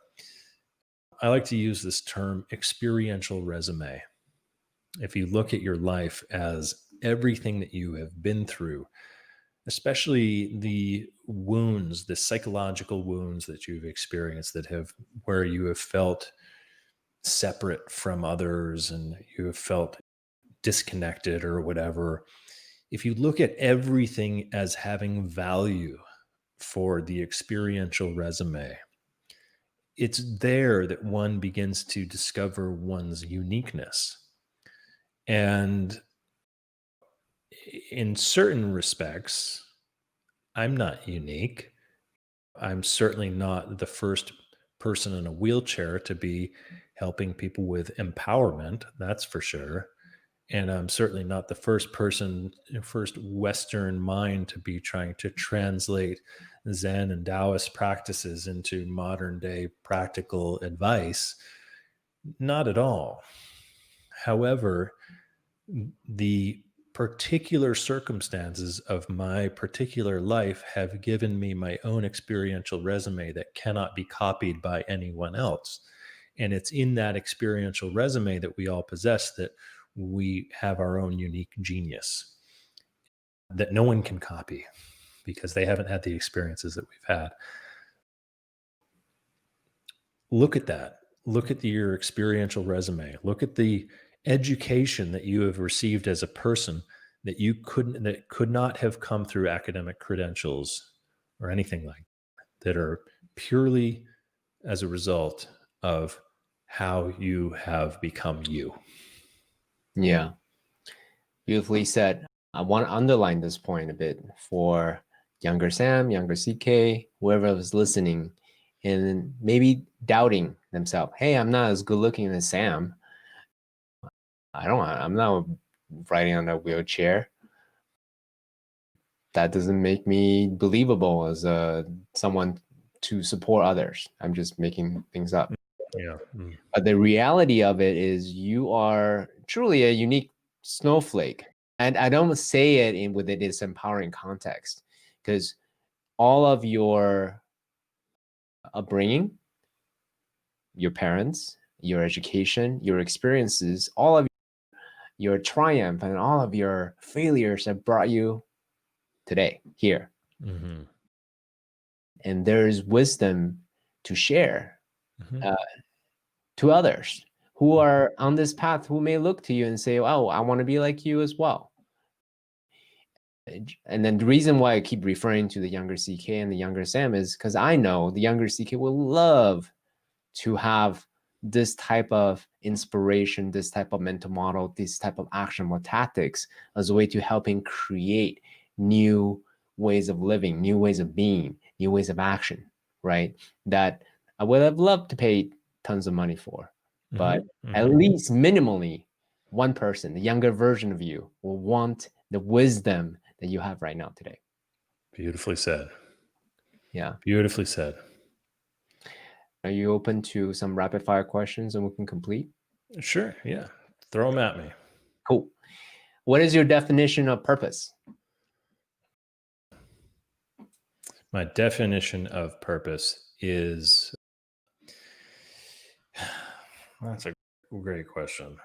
I like to use this term experiential resume. If you look at your life as everything that you have been through, especially the wounds, the psychological wounds that you've experienced where you have felt separate from others and you have felt disconnected or whatever. if you look at everything as having value for the experiential resume, it's there that one begins to discover one's uniqueness. And in certain respects, I'm not unique. I'm certainly not the first person in a wheelchair to be helping people with empowerment, that's for sure. And I'm certainly not the first Western mind to be trying to translate Zen and Taoist practices into modern day practical advice. Not at all. However, the particular circumstances of my particular life have given me my own experiential resume that cannot be copied by anyone else. And it's in that experiential resume that we all possess that we have our own unique genius that no one can copy because they haven't had the experiences that we've had. Look at that. Look at your experiential resume. Look at the education that you have received as a person that could not have come through academic credentials or anything like that are purely as a result of how you have become you. Yeah. Beautifully said. I want to underline this point a bit for younger Sam, younger CK, whoever was listening, and maybe doubting themselves. Hey, I'm not as good looking as Sam. I'm not riding on a wheelchair. That doesn't make me believable as someone to support others. I'm just making things up. Yeah. But the reality of it is you are truly a unique snowflake. And I don't say it within this empowering context, because all of your upbringing, your parents, your education, your experiences, all of your triumph and all of your failures have brought you today, here. Mm-hmm. And there's wisdom to share Mm-hmm. to others who are on this path, who may look to you and say, oh, I want to be like you as well. And then the reason why I keep referring to the younger CK and the younger Sam is because I know the younger CK will love to have this type of inspiration, this type of mental model, this type of actionable tactics as a way to helping create new ways of living, new ways of being, new ways of action, right? That I would have loved to pay tons of money for. But at least minimally, one person, the younger version of you, will want the wisdom that you have right now today. Beautifully said. Yeah. Beautifully said. Are you open to some rapid fire questions and we can complete? Sure. Yeah. Throw them at me. Cool. What is your definition of purpose? My definition of purpose is, that's a great question.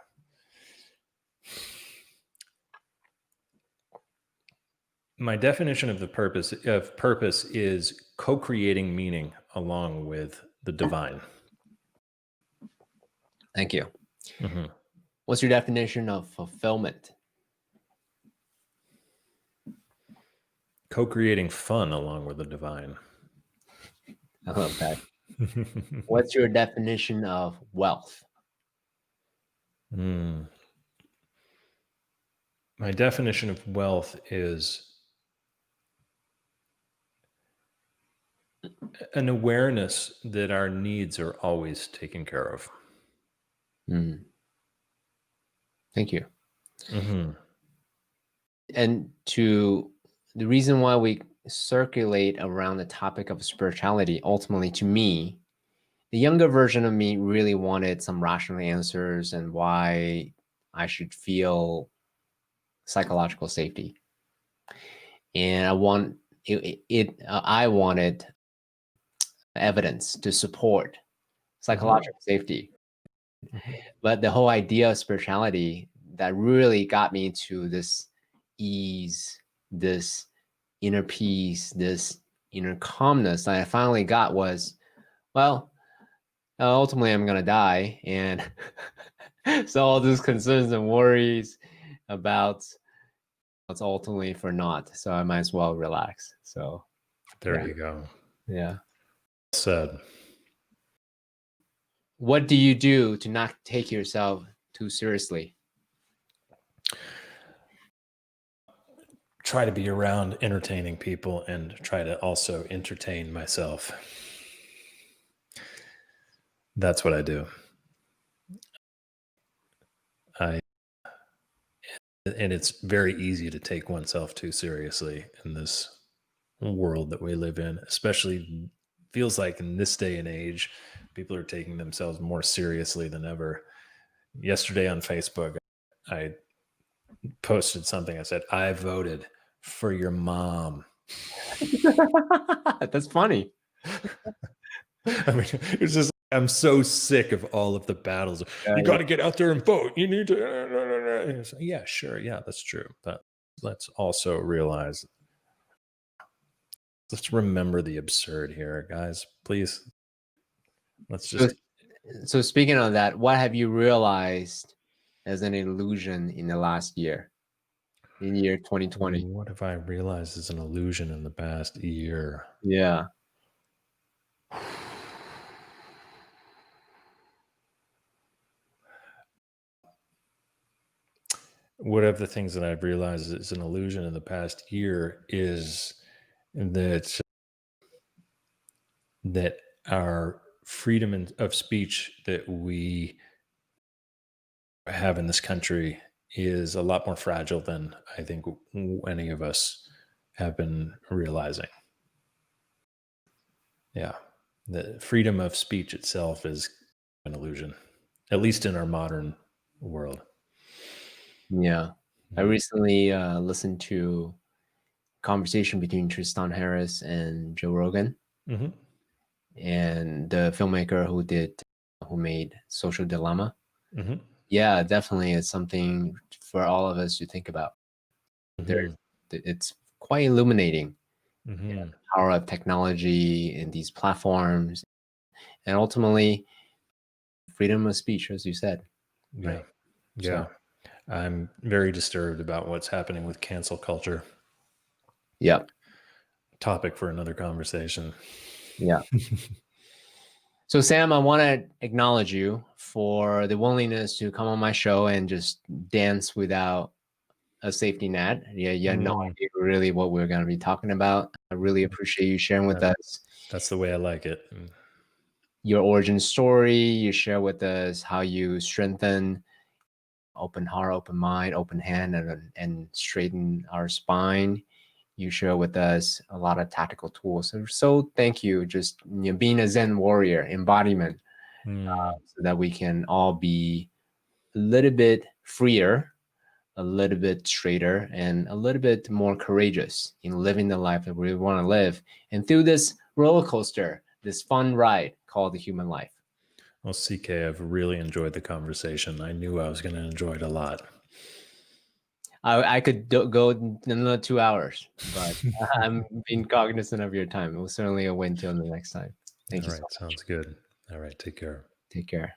My definition of purpose is co-creating meaning along with the divine. Thank you. Mm-hmm. What's your definition of fulfillment? Co-creating fun along with the divine. I love that. What's your definition of wealth? My definition of wealth is an awareness that our needs are always taken care of. Thank you. Mm-hmm. And to the reason why we circulate around the topic of spirituality, ultimately, to me, the younger version of me really wanted some rational answers and why I should feel psychological safety. And I wanted evidence to support psychological safety. But the whole idea of spirituality that really got me to this ease, this inner peace, this inner calmness that I finally got was, well, ultimately I'm going to die. And so all these concerns and worries about it's ultimately for naught. So I might as well relax. So There yeah. you go. Yeah. Said. What do you do to not take yourself too seriously? Try to be around entertaining people and try to also entertain myself. That's what I do. And it's very easy to take oneself too seriously in this world that we live in, especially feels like in this day and age, people are taking themselves more seriously than ever. Yesterday on Facebook, I posted something. I said, I voted for your mom. That's funny. I mean, it's just, I'm so sick of all of the battles. You got to get out there and vote. You need to. Yeah, sure. Yeah, that's true. But let's also realize, let's remember the absurd here, guys. Please. Let's just. So speaking of that, what have you realized as an illusion in the last year, in year 2020? What have I realized is an illusion in the past year? Yeah. One of the things that I've realized is an illusion in the past year is that our freedom of speech that we have in this country is a lot more fragile than I think any of us have been realizing. Yeah. The freedom of speech itself is an illusion, at least in our modern world. Yeah. I recently listened to a conversation between Tristan Harris and Joe Rogan, Mm-hmm. and the filmmaker who made Social Dilemma. Mm-hmm. Yeah, definitely it's something for all of us to think about. Mm-hmm. It's quite illuminating. Mm-hmm. The power of technology and these platforms, and ultimately freedom of speech, as you said. Yeah. Right. Yeah. So, I'm very disturbed about what's happening with cancel culture. yeah. Topic for another conversation. Yeah. So, Sam, I want to acknowledge you for the willingness to come on my show and just dance without a safety net. Yeah, you had no idea really what we're going to be talking about. I really appreciate you sharing with us That's the way I like it. your origin story. You share with us how you strengthen open heart, open mind, open hand, and straighten our spine. You share with us a lot of tactical tools. So thank you. Just being a Zen warrior, embodiment, so that we can all be a little bit freer, a little bit straighter, and a little bit more courageous in living the life that we want to live. And through this roller coaster, this fun ride called the human life. Well, CK, I've really enjoyed the conversation. I knew I was going to enjoy it a lot. I could go another 2 hours, but I'm being cognizant of your time. It was certainly a win till the next time. Thank you All so right. much. Sounds good. All right. Take care. Take care.